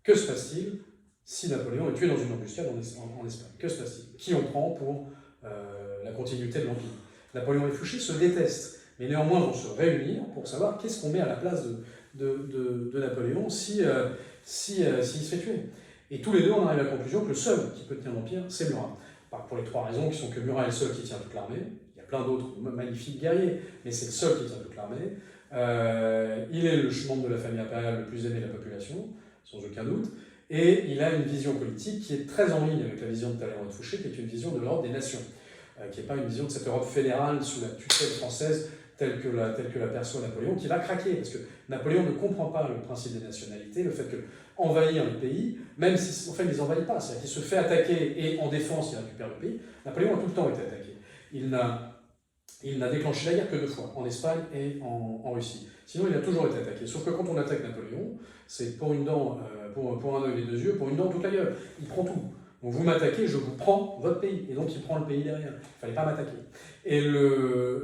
que se passe-t-il si Napoléon est tué dans une embuscade en Espagne? Que se passe-t-il? Qui on prend pour la continuité de l'Empire? Napoléon et Fouché se détestent, mais néanmoins vont se réunir pour savoir qu'est-ce qu'on met à la place de Napoléon s'il se fait tuer. Et tous les deux, on arrive à la conclusion que le seul qui peut tenir l'Empire, c'est Murat. Pour les trois raisons qui sont que Murat est le seul qui tient toute l'armée, il y a plein d'autres magnifiques guerriers, mais c'est le seul qui tient toute l'armée. Il est le membre de la famille impériale le plus aimé de la population, sans aucun doute, et il a une vision politique qui est très en ligne avec la vision de Talleyrand et de Fouché, qui est une vision de l'Europe des nations, qui n'est pas une vision de cette Europe fédérale sous la tutelle française telle que la perçoit Napoléon, qui va craquer, parce que Napoléon ne comprend pas le principe des nationalités, le fait que envahir les pays, même si en fait, il ne les envahit pas, c'est-à-dire qu'il se fait attaquer et en défense, il récupère le pays. Napoléon a tout le temps été attaqué. Il n'a déclenché la guerre que 2 fois, en Espagne et en Russie. Sinon, il a toujours été attaqué. Sauf que quand on attaque Napoléon, c'est pour une dent, pour un œil et 2 yeux, pour une dent toute la gueule. Il prend tout. Donc vous m'attaquez, je vous prends votre pays. Et donc il prend le pays derrière. Il ne fallait pas m'attaquer. Et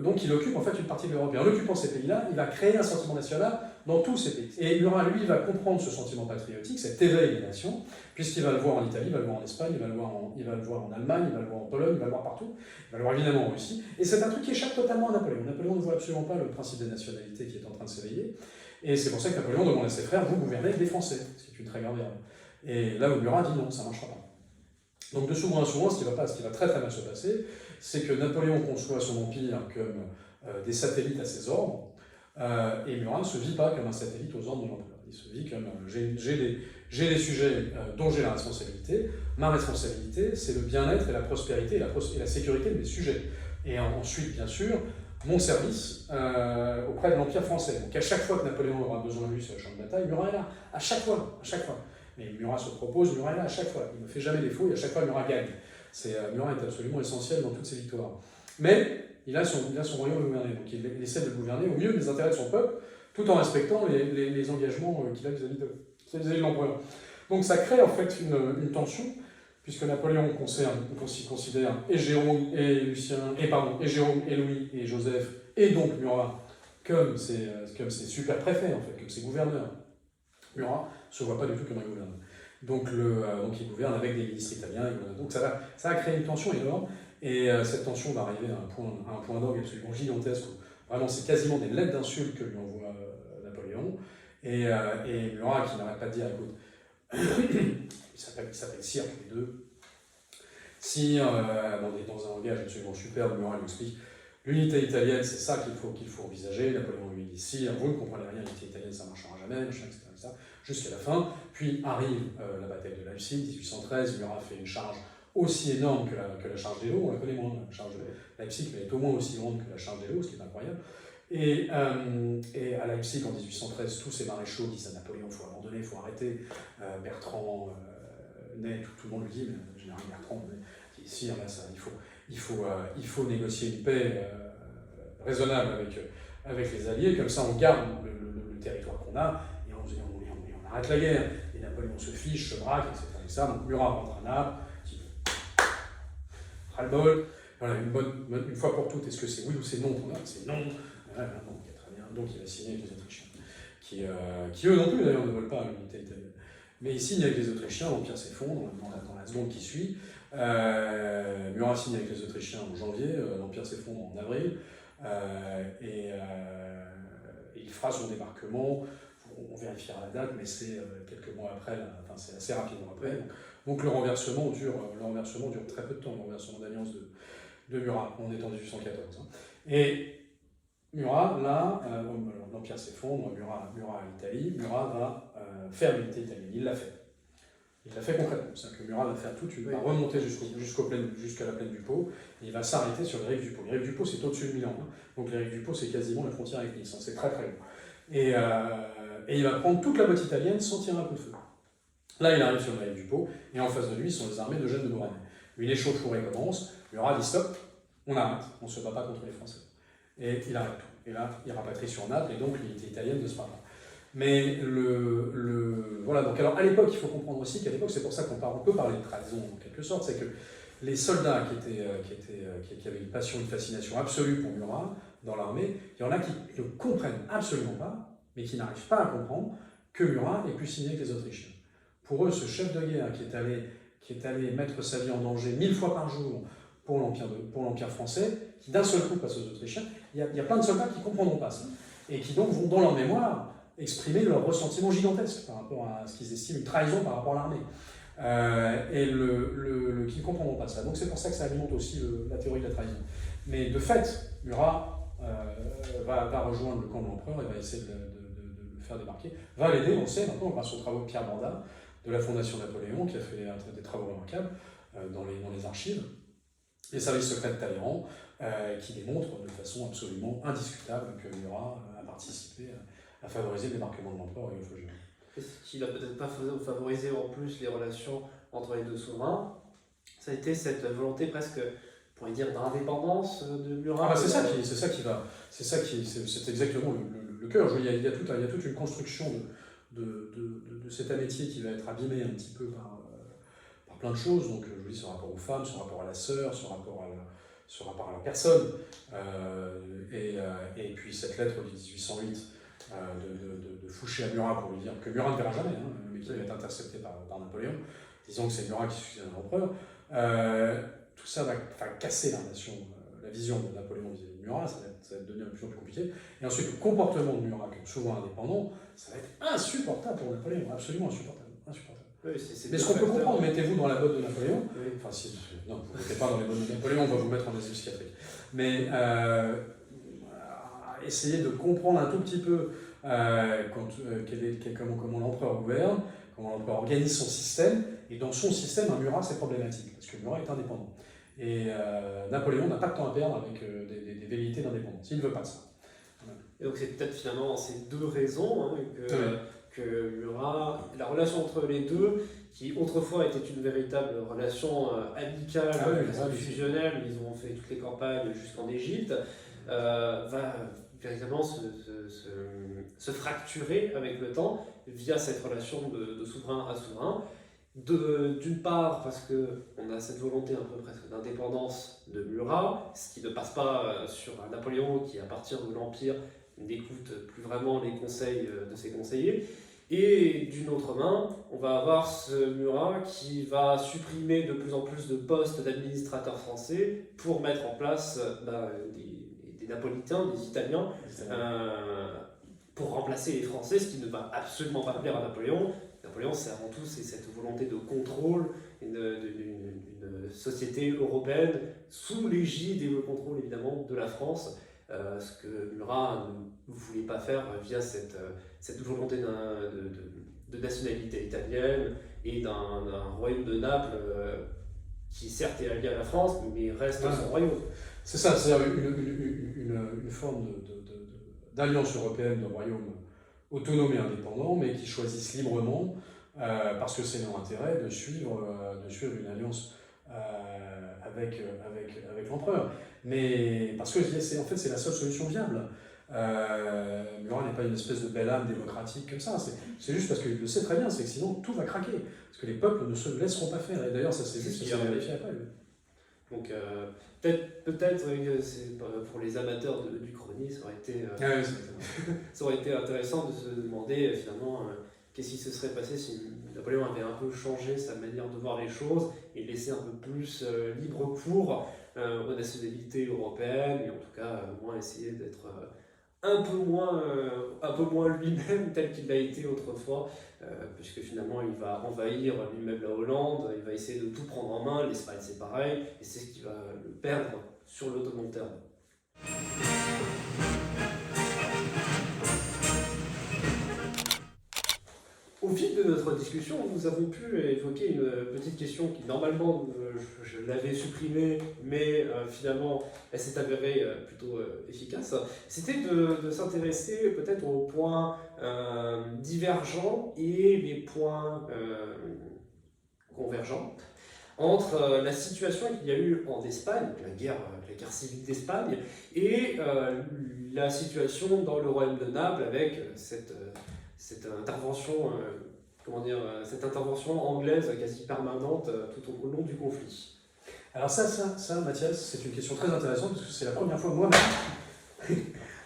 donc il occupe en fait une partie de l'Europe. Et en occupant ces pays-là, il va créer un sentiment national dans tous ces pays. Et Murat, lui, va comprendre ce sentiment patriotique, cet éveil des nations, puisqu'il va le voir en Italie, il va le voir en Espagne, il va le voir en Allemagne, il va le voir en Pologne, il va le voir partout, il va le voir évidemment en Russie. Et c'est un truc qui échappe totalement à Napoléon. Napoléon ne voit absolument pas le principe des nationalités qui est en train de s'éveiller. Et c'est pour ça que Napoléon demande à ses frères, vous gouvernez avec des Français, ce qui est une très grave erreur. Et là où Murat dit non, ça ne marchera pas. Donc de souverain à souverain, ce qui va très très mal se passer, c'est que Napoléon conçoit son empire comme des satellites à ses ordres, Et Murat ne se vit pas comme un satellite aux ordres de l'empereur. Il se vit comme j'ai des sujets dont j'ai la responsabilité. Ma responsabilité, c'est le bien-être et la prospérité et la sécurité de mes sujets. Et ensuite, bien sûr, mon service auprès de l'Empire français. Donc à chaque fois que Napoléon aura besoin de lui sur le champ de bataille, Murat est là. À chaque fois, à chaque fois. Mais Murat se propose, Murat est là à chaque fois. Il ne fait jamais défaut et à chaque fois, Murat gagne. Murat est absolument essentiel dans toutes ses victoires. Mais il a son royaume à gouverner. Donc il essaie de gouverner au mieux des intérêts de son peuple, tout en respectant les engagements qu'il a vis-à-vis de l'empereur. Donc ça crée en fait une tension, puisque Napoléon considère et Jérôme, et Lucien, et Jérôme, et Louis, et Joseph, et donc Murat, comme ses super préfets, en fait, comme ses gouverneurs. Murat ne se voit pas du tout comme un gouverneur. Donc il gouverne avec des ministres italiens. Donc ça va créer une tension énorme. Et cette tension va arriver à un point d'orgue absolument gigantesque. Où vraiment, c'est quasiment des lettres d'insultes que lui envoie Napoléon. Et Murat qui n'arrête pas de dire, écoute, il s'appelle Sire tous les deux. Si, dans un langage absolument superbe, Murat lui explique, l'unité italienne, c'est ça qu'il faut envisager. Napoléon lui dit, Sire, vous ne comprenez rien, l'unité italienne, ça ne marchera jamais, etc. Jusqu'à la fin. Puis arrive la bataille de Leipzig, 1813, Murat fait une charge aussi énorme que la charge d'Eylau, on la connaît moins, la charge de Leipzig, mais elle est au moins aussi grande que la charge d'Eylau, ce qui est incroyable. Et à Leipzig, en 1813, tous ces maréchaux disent à Napoléon, il faut abandonner, il faut arrêter. Bertrand, Ney, tout le monde lui dit, mais le général Bertrand, ici, là, il faut négocier une paix raisonnable avec les Alliés, comme ça on garde le territoire qu'on a, et on arrête la guerre. Et Napoléon se fiche, se braque, etc. Donc Murat rentre à Naples, ras-le-bol. Voilà, une fois pour toutes, est-ce que c'est oui ou c'est non pour Naples? C'est non. Voilà, donc, très bien. Donc il va signer avec les Autrichiens, qui eux non plus d'ailleurs ne veulent pas l'unité italienne. Mais il signe avec les Autrichiens, l'Empire s'effondre dans la seconde qui suit. Murat signe avec les Autrichiens en janvier, l'Empire s'effondre en avril. Et il fera son débarquement, on vérifiera la date, mais c'est quelques mois après, c'est assez rapidement après. Donc le renversement dure très peu de temps, le renversement d'alliance de Murat, on est en 1814. Et Murat, là, l'Empire s'effondre, Murat à l'Italie, Murat va faire l'unité italienne, il l'a fait. Il l'a fait concrètement, c'est-à-dire que Murat va faire va remonter jusqu'à la plaine du Pô, et il va s'arrêter sur les rives du Pô. Les rives du Pô, c'est au-dessus de Milan, donc les rives du Pô, c'est quasiment la frontière avec Nice, c'est très très long. Et il va prendre toute la botte italienne sans tirer un coup de feu. Là, il arrive sur les rives du Pô, et en face de lui sont les armées d'Eugène de Beauharnais. Une échauffourée commence, Murat dit stop, on arrête, on ne se bat pas contre les Français. Et il arrête tout. Et là, il rapatrie sur Naples, et donc l'unité italienne ne se bat pas. Mais voilà, donc alors à l'époque, il faut comprendre aussi qu'à l'époque, c'est pour ça qu'on peut parler de trahison en quelque sorte, c'est que les soldats qui avaient une passion, une fascination absolue pour Murat dans l'armée, il y en a qui ne comprennent absolument pas, mais qui n'arrivent pas à comprendre que Murat ait pu signer avec les Autrichiens. Pour eux, ce chef de guerre qui est allé mettre sa vie en danger 1000 fois par jour pour l'Empire français, qui d'un seul coup passe aux Autrichiens, il y a plein de soldats qui ne comprendront pas ça, et qui donc vont dans leur mémoire exprimer leur ressentiment gigantesque par rapport à ce qu'ils estiment une trahison par rapport à l'armée. Qui ne comprendront pas ça. Donc c'est pour ça que ça alimente aussi la théorie de la trahison. Mais de fait, Murat va rejoindre le camp de l'empereur et va essayer de le faire débarquer, va l'aider, on sait maintenant, grâce aux travaux de Pierre Banda, de la Fondation Napoléon, qui a fait des travaux remarquables dans les archives, les services secrets de Talleyrand, qui démontrent de façon absolument indiscutable que Murat a participé à favoriser le débarquement de l'empereur et au Phocéen. Est-ce qu'il n'a peut-être pas favorisé en plus les relations entre les deux souverains? Ça a été cette volonté presque, on pourrait dire, d'indépendance de Murat. C'est exactement le cœur. Il y a toute une construction de cet amitié qui va être abîmée un petit peu par plein de choses. Donc, je vous dis, son rapport aux femmes, son rapport à la sœur, son rapport à la personne. Et puis cette lettre de 1808 de Fouché à Murat pour lui dire que Murat ne verra jamais, mais qui va être intercepté par Napoléon, disant que c'est Murat qui succède à l'empereur. Tout ça va casser la vision de Napoléon vis-à-vis de Murat, ça va être devenu de plus en plus compliqué. Et ensuite, le comportement de Murat, comme souvent indépendant, ça va être insupportable pour Napoléon, absolument insupportable. Oui, mais ce qu'on peut comprendre, mettez-vous dans la botte de Napoléon, enfin si, non, vous ne mettez pas dans les bottes de Napoléon, on va vous mettre en asile psychiatrique. Mais essayer de comprendre un tout petit peu comment l'empereur gouverne, comment l'empereur organise son système. Et dans son système, un Murat, c'est problématique, parce que Murat est indépendant. Et Napoléon n'a pas de temps à perdre avec des velléités d'indépendance. Il ne veut pas de ça. Voilà. Et donc c'est peut-être finalement ces deux raisons hein, que Murat, la relation entre les deux, qui autrefois était une véritable relation amicale, fusionnelle, ils ont fait toutes les campagnes jusqu'en Égypte, va véritablement se fracturer avec le temps via cette relation de souverain à souverain. D'une part parce qu'on a cette volonté un peu presque d'indépendance de Murat, ce qui ne passe pas sur Napoléon qui à partir de l'Empire n'écoute plus vraiment les conseils de ses conseillers. Et d'une autre main, on va avoir ce Murat qui va supprimer de plus en plus de postes d'administrateurs français pour mettre en place des Napolitains, des Italiens, pour remplacer les Français, ce qui ne va absolument pas plaire à Napoléon. Napoléon, c'est avant tout cette volonté de contrôle d'une société européenne sous l'égide et le contrôle évidemment de la France, ce que Murat ne voulait pas faire via cette volonté de nationalité italienne et d'un royaume de Naples qui certes est allié à la France, mais reste son royaume. C'est ça, c'est une forme d'alliance européenne de royaumes autonomes et indépendants, mais qui choisissent librement, parce que c'est leur intérêt, de suivre une alliance avec l'empereur. Mais parce que en fait, c'est la seule solution viable. Murat n'est pas une espèce de belle âme démocratique comme ça, c'est juste parce qu'il le sait très bien, c'est que sinon tout va craquer, parce que les peuples ne se laisseront pas faire, et d'ailleurs ça c'est juste ce qu'il a vérifié après. Donc peut-être c'est pour les amateurs d'Uchronie, ça aurait été intéressant de se demander finalement qu'est-ce qui se serait passé si Napoléon avait un peu changé sa manière de voir les choses et laissé un peu plus libre cours aux nationalités européennes, et en tout cas moins essayer d'être un peu moins lui-même tel qu'il l'a été autrefois, puisque finalement il va envahir lui-même la Hollande, il va essayer de tout prendre en main, l'Espagne c'est pareil, et c'est ce qui va le perdre sur le long terme. Au fil de notre discussion, nous avons pu évoquer une petite question qui normalement je l'avais supprimée, mais finalement elle s'est avérée plutôt efficace. C'était de s'intéresser peut-être aux points divergents et les points convergents entre la situation qu'il y a eu en Espagne, la guerre civile d'Espagne, et la situation dans le royaume de Naples avec cette intervention, cette intervention anglaise quasi permanente tout au long du conflit. Alors ça Mathias, c'est une question très intéressante parce que c'est la première fois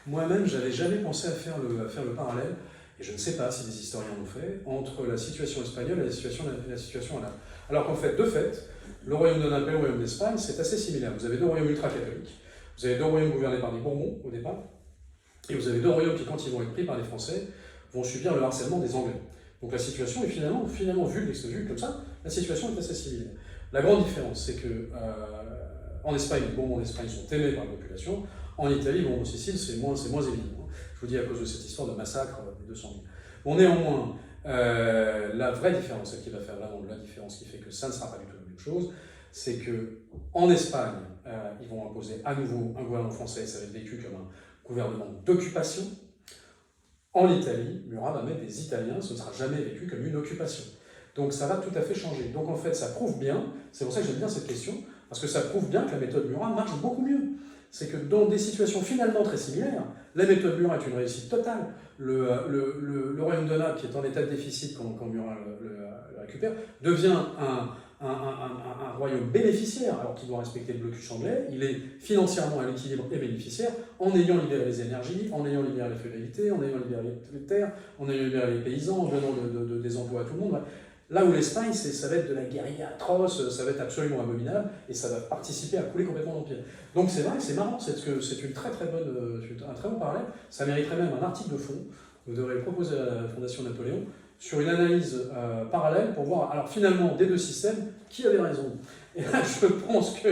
moi-même, j'avais jamais pensé à faire le parallèle, et je ne sais pas si des historiens l'ont fait, entre la situation espagnole et la situation à Naples. Alors qu'en fait, de fait, le royaume de Naples et le royaume d'Espagne, c'est assez similaire. Vous avez deux royaumes ultra-catholiques, vous avez deux royaumes gouvernés par des Bourbons au départ, et vous avez deux royaumes qui, quand ils vont être pris par les Français, vont subir le harcèlement des Anglais. Donc la situation est finalement vue comme ça, la situation est assez similaire. La grande différence, c'est que en Espagne, les Bourbons d'Espagne sont aimés par la population. En Italie, les Bourbons de Sicile, c'est moins évident. Je vous dis à cause de cette histoire de massacre des 200 000. Bon, néanmoins, la vraie différence, celle qui va faire vraiment la différence, qui fait que ça ne sera pas du tout la même chose, c'est qu'en Espagne, ils vont imposer à nouveau un gouvernement français, ça va être vécu comme un gouvernement d'occupation. En Italie, Murat va mettre des Italiens, ce ne sera jamais vécu comme une occupation. Donc ça va tout à fait changer. Donc en fait, ça prouve bien, c'est pour ça que j'aime bien cette question, parce que ça prouve bien que la méthode Murat marche beaucoup mieux. C'est que dans des situations finalement très similaires, la méthode Murat est une réussite totale. Le royaume de Naples, qui est en état de déficit quand Murat le récupère, devient un royaume bénéficiaire, alors qu'il doit respecter le blocus anglais. Il est financièrement à l'équilibre et bénéficiaire, en ayant libéré les énergies, en ayant libéré les féodalités, en ayant libéré les terres, en ayant libéré les paysans, en donnant des emplois à tout le monde. Là où l'Espagne, ça va être de la guérilla atroce, ça va être absolument abominable, et ça va participer à couler complètement l'Empire. Donc c'est vrai, c'est marrant, c'est un très bon parallèle, ça mériterait même un article de fond, vous devrez le proposer à la Fondation Napoléon, sur une analyse parallèle pour voir, alors finalement, des deux systèmes, qui avait raison. Et là, je pense que,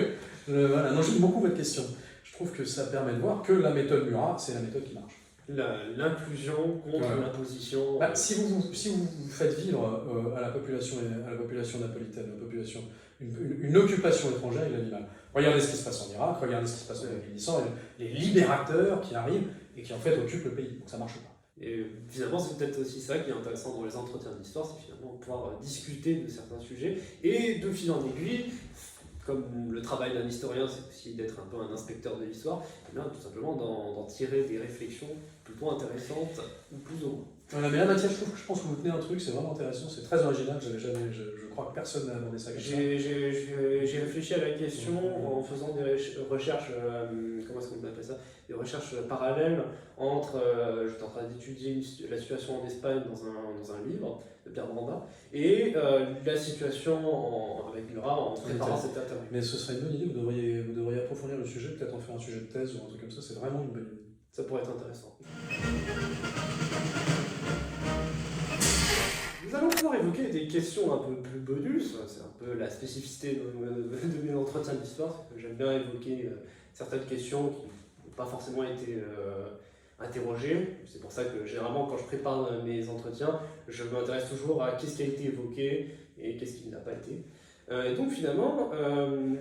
voilà, non, j'aime beaucoup votre question. Je trouve que ça permet de voir que la méthode Murat, c'est la méthode qui marche. L'inclusion contre l'imposition. Bah, si vous faites vivre à la population napolitaine, une occupation étrangère, il a du mal. Regardez ce qui se passe en Irak, regardez ce qui se passe en Afghanistan, les libérateurs qui arrivent et qui en fait occupent le pays. Donc ça marche pas. Et finalement, c'est peut-être aussi ça qui est intéressant dans les entretiens d'histoire, c'est finalement pouvoir discuter de certains sujets et de fil en aiguille, comme le travail d'un historien, c'est aussi d'être un peu un inspecteur de l'histoire, et bien tout simplement d'en tirer des réflexions plutôt intéressantes ou plus ou moins. Voilà, mais là, Mathias, je pense que vous tenez un truc, c'est vraiment intéressant, c'est très original, je crois que personne n'a abordé ça comme ça. J'ai réfléchi à la question en faisant des recherches, comment est-ce qu'on appelle ça, des recherches parallèles entre, j'étais en train d'étudier la situation en Espagne dans un livre de Pierre Branda, et la situation avec Murat en préparant cette interview. Mais ce serait une bonne idée, vous devriez approfondir le sujet, peut-être en faire un sujet de thèse ou un truc comme ça, c'est vraiment une bonne idée. Ça pourrait être intéressant. Nous allons pouvoir évoquer des questions un peu plus bonus, c'est un peu la spécificité de mes entretiens d'histoire, que j'aime bien évoquer certaines questions qui n'ont pas forcément été interrogées. C'est pour ça que généralement quand je prépare mes entretiens, je m'intéresse toujours à qu'est-ce qui a été évoqué et qu'est-ce qui n'a pas été. Et donc finalement,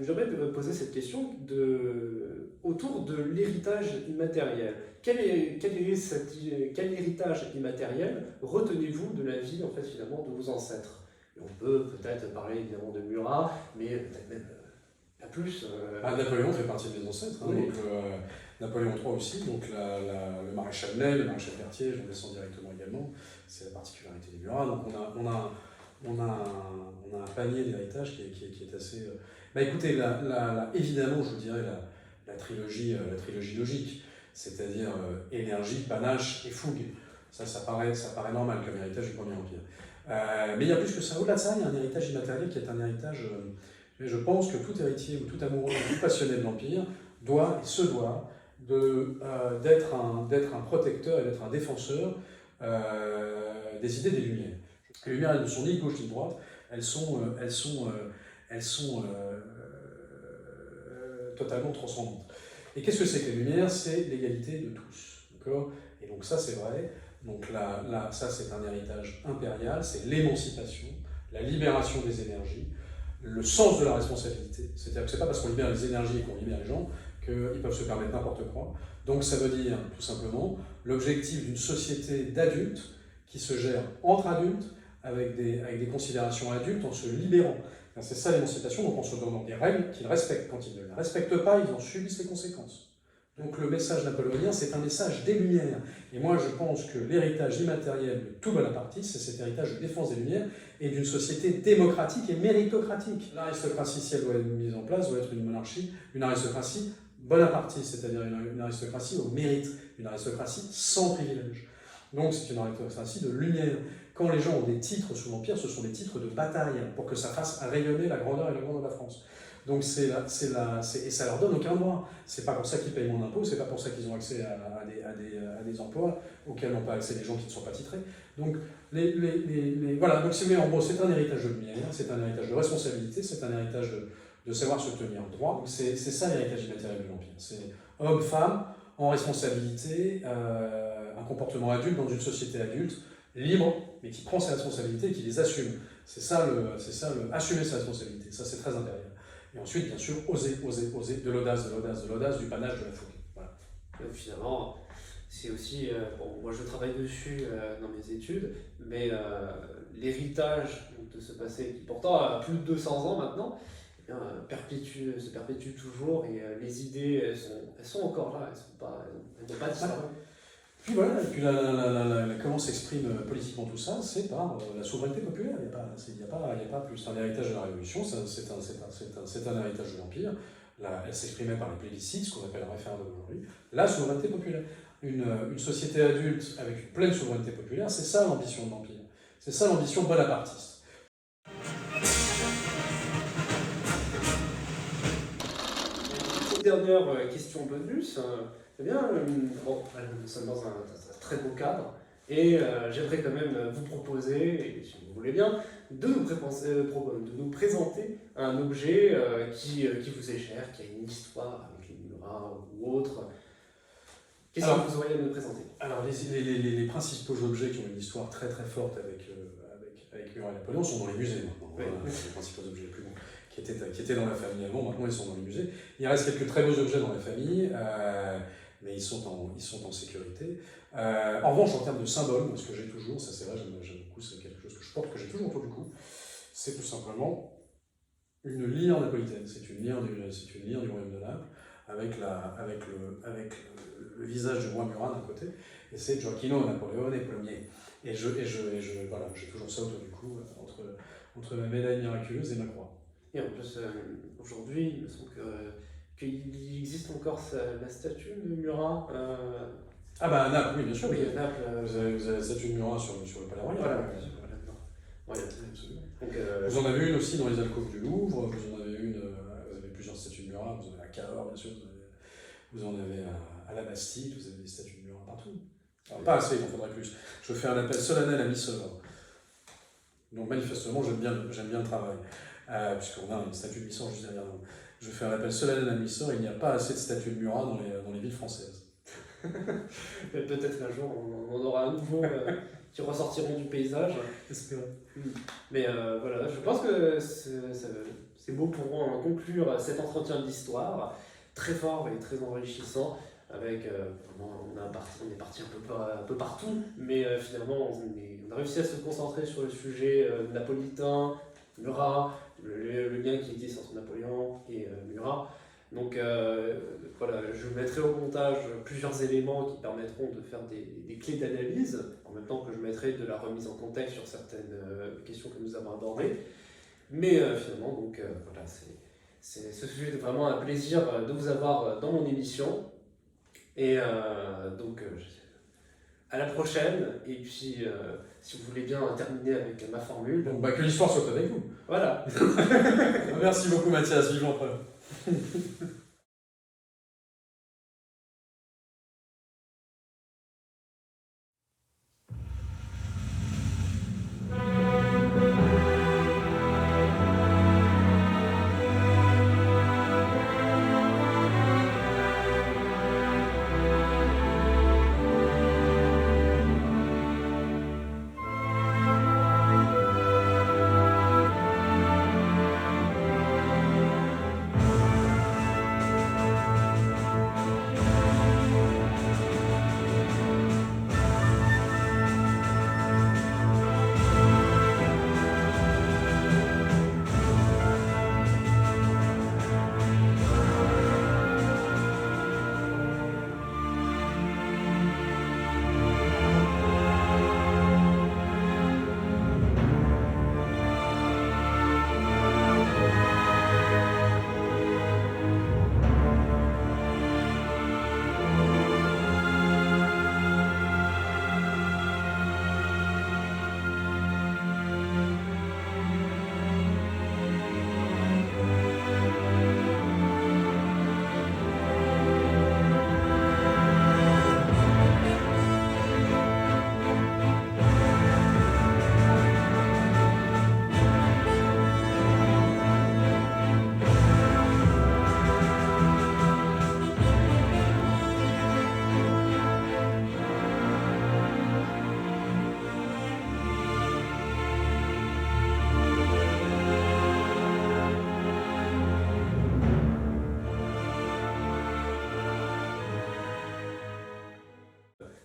j'aimerais poser cette question autour de l'héritage immatériel. Quel héritage immatériel retenez-vous de la vie en fait, finalement, de vos ancêtres? Et on peut peut-être parler évidemment de Murat, mais peut-être même pas plus. Napoléon fait partie de mes ancêtres, hein, oui. donc, Napoléon III aussi, donc le maréchal Ney, le maréchal Berthier, j'en descends directement également, c'est la particularité des Murat. Donc on a un panier d'héritage qui est assez... Bah écoutez, évidemment, je vous dirais la trilogie logique, c'est-à-dire énergie, panache et fougue. Ça paraît normal comme héritage du Premier Empire. Mais il y a plus que ça. Au-delà de ça, il y a un héritage immatériel qui est un héritage... je pense que tout héritier ou tout amoureux, tout passionné de l'Empire se doit d'être un protecteur et d'être un défenseur des idées des Lumières. Les Lumières, elles ne sont ni de gauche ni de droite, elles sont totalement transcendantes. Et qu'est-ce que c'est que les Lumières? C'est l'égalité de tous. D'accord? Et donc ça, c'est vrai. Donc ça, c'est un héritage impérial, c'est l'émancipation, la libération des énergies, le sens de la responsabilité. C'est-à-dire que ce n'est pas parce qu'on libère les énergies et qu'on libère les gens qu'ils peuvent se permettre n'importe quoi. Donc ça veut dire, tout simplement, l'objectif d'une société d'adultes qui se gère entre adultes, avec des considérations adultes, en se libérant. C'est ça l'émancipation, donc en se donnant des règles qu'ils respectent. Quand ils ne les respectent pas, ils en subissent les conséquences. Donc le message napoléonien, c'est un message des Lumières. Et moi, je pense que l'héritage immatériel de tout bonapartiste, c'est cet héritage de défense des Lumières et d'une société démocratique et méritocratique. L'aristocratie, si elle doit être mise en place, doit être une monarchie, une aristocratie bonapartiste, c'est-à-dire une aristocratie au mérite, une aristocratie sans privilège. Donc c'est une aristocratie de Lumière. Quand les gens ont des titres sous l'Empire, ce sont des titres de bataille, pour que ça fasse rayonner la grandeur et la grandeur de la France. Donc et ça leur donne aucun droit. C'est pas pour ça qu'ils payent moins d'impôts, c'est pas pour ça qu'ils ont accès à des emplois auxquels n'ont pas accès les gens qui ne sont pas titrés. Donc voilà, donc en gros, c'est un héritage de lumière, c'est un héritage de responsabilité, c'est un héritage de savoir se tenir droit. C'est ça l'héritage immatériel de l'Empire. C'est homme-femme en responsabilité, un comportement adulte dans une société adulte, libre, mais qui prend ses responsabilités et qui les assume. C'est ça assumer ses responsabilités. Ça, c'est très impérial. Et ensuite, bien sûr, oser, de l'audace, du panache, de la fougue. Voilà. Finalement, c'est aussi, moi je travaille dessus dans mes études, mais l'héritage de ce passé qui pourtant a plus de 200 ans maintenant, eh bien, se perpétue toujours et les idées, elles sont encore là, elles n'ont pas disparu. Puis voilà, et puis comment s'exprime politiquement tout ça, c'est par la souveraineté populaire. Il n'y a pas plus. C'est un héritage de la Révolution, c'est un héritage de l'Empire. Elle s'exprimait par les plébiscites, ce qu'on appelle un référendum aujourd'hui. La souveraineté populaire. Une société adulte avec une pleine souveraineté populaire, c'est ça l'ambition de l'Empire. C'est ça l'ambition bonapartiste. Une dernière question bonus. Eh bien, nous sommes dans un très beau cadre et j'aimerais quand même vous proposer, et si vous voulez bien, de nous présenter un objet qui vous est cher, qui a une histoire avec les Murat. Murat ou autres. Qu'est-ce Alors, que vous auriez à nous présenter? Alors, les principaux objets qui ont une histoire très très forte avec Murat et Napoléon sont dans les musées maintenant. Oui. Voilà, c'est les principaux objets les plus bons qui étaient dans la famille avant, maintenant ils sont dans les musées. Il reste quelques très beaux objets dans la famille, mais ils sont en sécurité. En revanche, en termes de symboles, moi, ce que j'ai toujours, ça c'est vrai, j'aime beaucoup, c'est quelque chose que je porte, que j'ai toujours autour du cou, c'est tout simplement une lyre napolitaine. C'est une lyre du royaume de Naples, avec le visage du roi Murat d'un côté, et c'est Gioacchino Napoleone Ier. Et voilà, j'ai toujours ça autour du cou, entre ma médaille miraculeuse et ma croix. Et en plus, aujourd'hui, il me semble qu'il existe encore la statue de Murat. Ah bah à Naples, oui, bien sûr. Oui, à Naples. Vous avez la statue de Murat sur le palais royal. Voilà, Voilà. absolument. Donc, vous en avez une aussi dans les alcôves du Louvre, vous en avez une, vous avez plusieurs statues de Murat, vous en avez à Cahors, bien sûr, vous en avez à la Bastille, vous avez des statues de Murat partout. Alors, pas assez, il en faudrait plus. Je fais un appel solennel à Miss Œuvre. Donc manifestement, j'aime bien le travail, puisqu'on a une statue de Miss Œuvre juste derrière nous. Je fais un appel solennel à Miss Œuvre, il n'y a pas assez de statues de Murat dans les villes françaises. Peut-être un jour, on aura un nouveau qui ressortiront du paysage. Espérons. Mais voilà, je pense que c'est beau pour conclure cet entretien d'histoire, très fort et très enrichissant, avec, on est parti un peu partout, mais finalement on a réussi à se concentrer sur le sujet napolitain, Murat, le lien qui existe entre Napoléon et Murat. Donc voilà, je mettrai au montage plusieurs éléments qui permettront de faire des clés d'analyse, en même temps que je mettrai de la remise en contexte sur certaines questions que nous avons abordées. Mais finalement, donc voilà, ce sujet est vraiment un plaisir de vous avoir dans mon émission. Et donc à la prochaine, et puis si vous voulez bien terminer avec ma formule. Donc que l'histoire soit avec vous. Voilà. Merci beaucoup Mathias, vive l'empereur.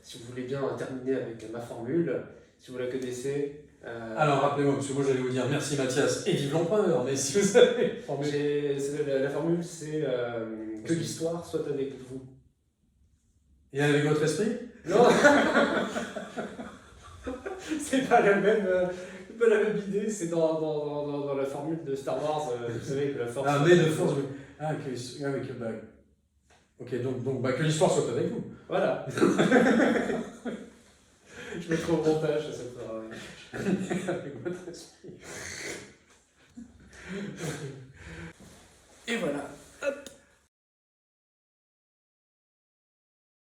Si vous voulez bien terminer avec ma formule, si vous la connaissez. Alors rappelez-moi, parce que moi j'allais vous dire merci Mathias et vive l'empereur, mais si vous avez la formule, c'est que l'histoire soit avec vous. Et avec votre esprit? Non. C'est pas la même idée, c'est dans la formule de Star Wars, vous savez que la force. Ah, mais de force. Ok, donc que l'histoire soit avec vous. Voilà. Je mettrai au montage, ça fera. Avec votre esprit. Et voilà.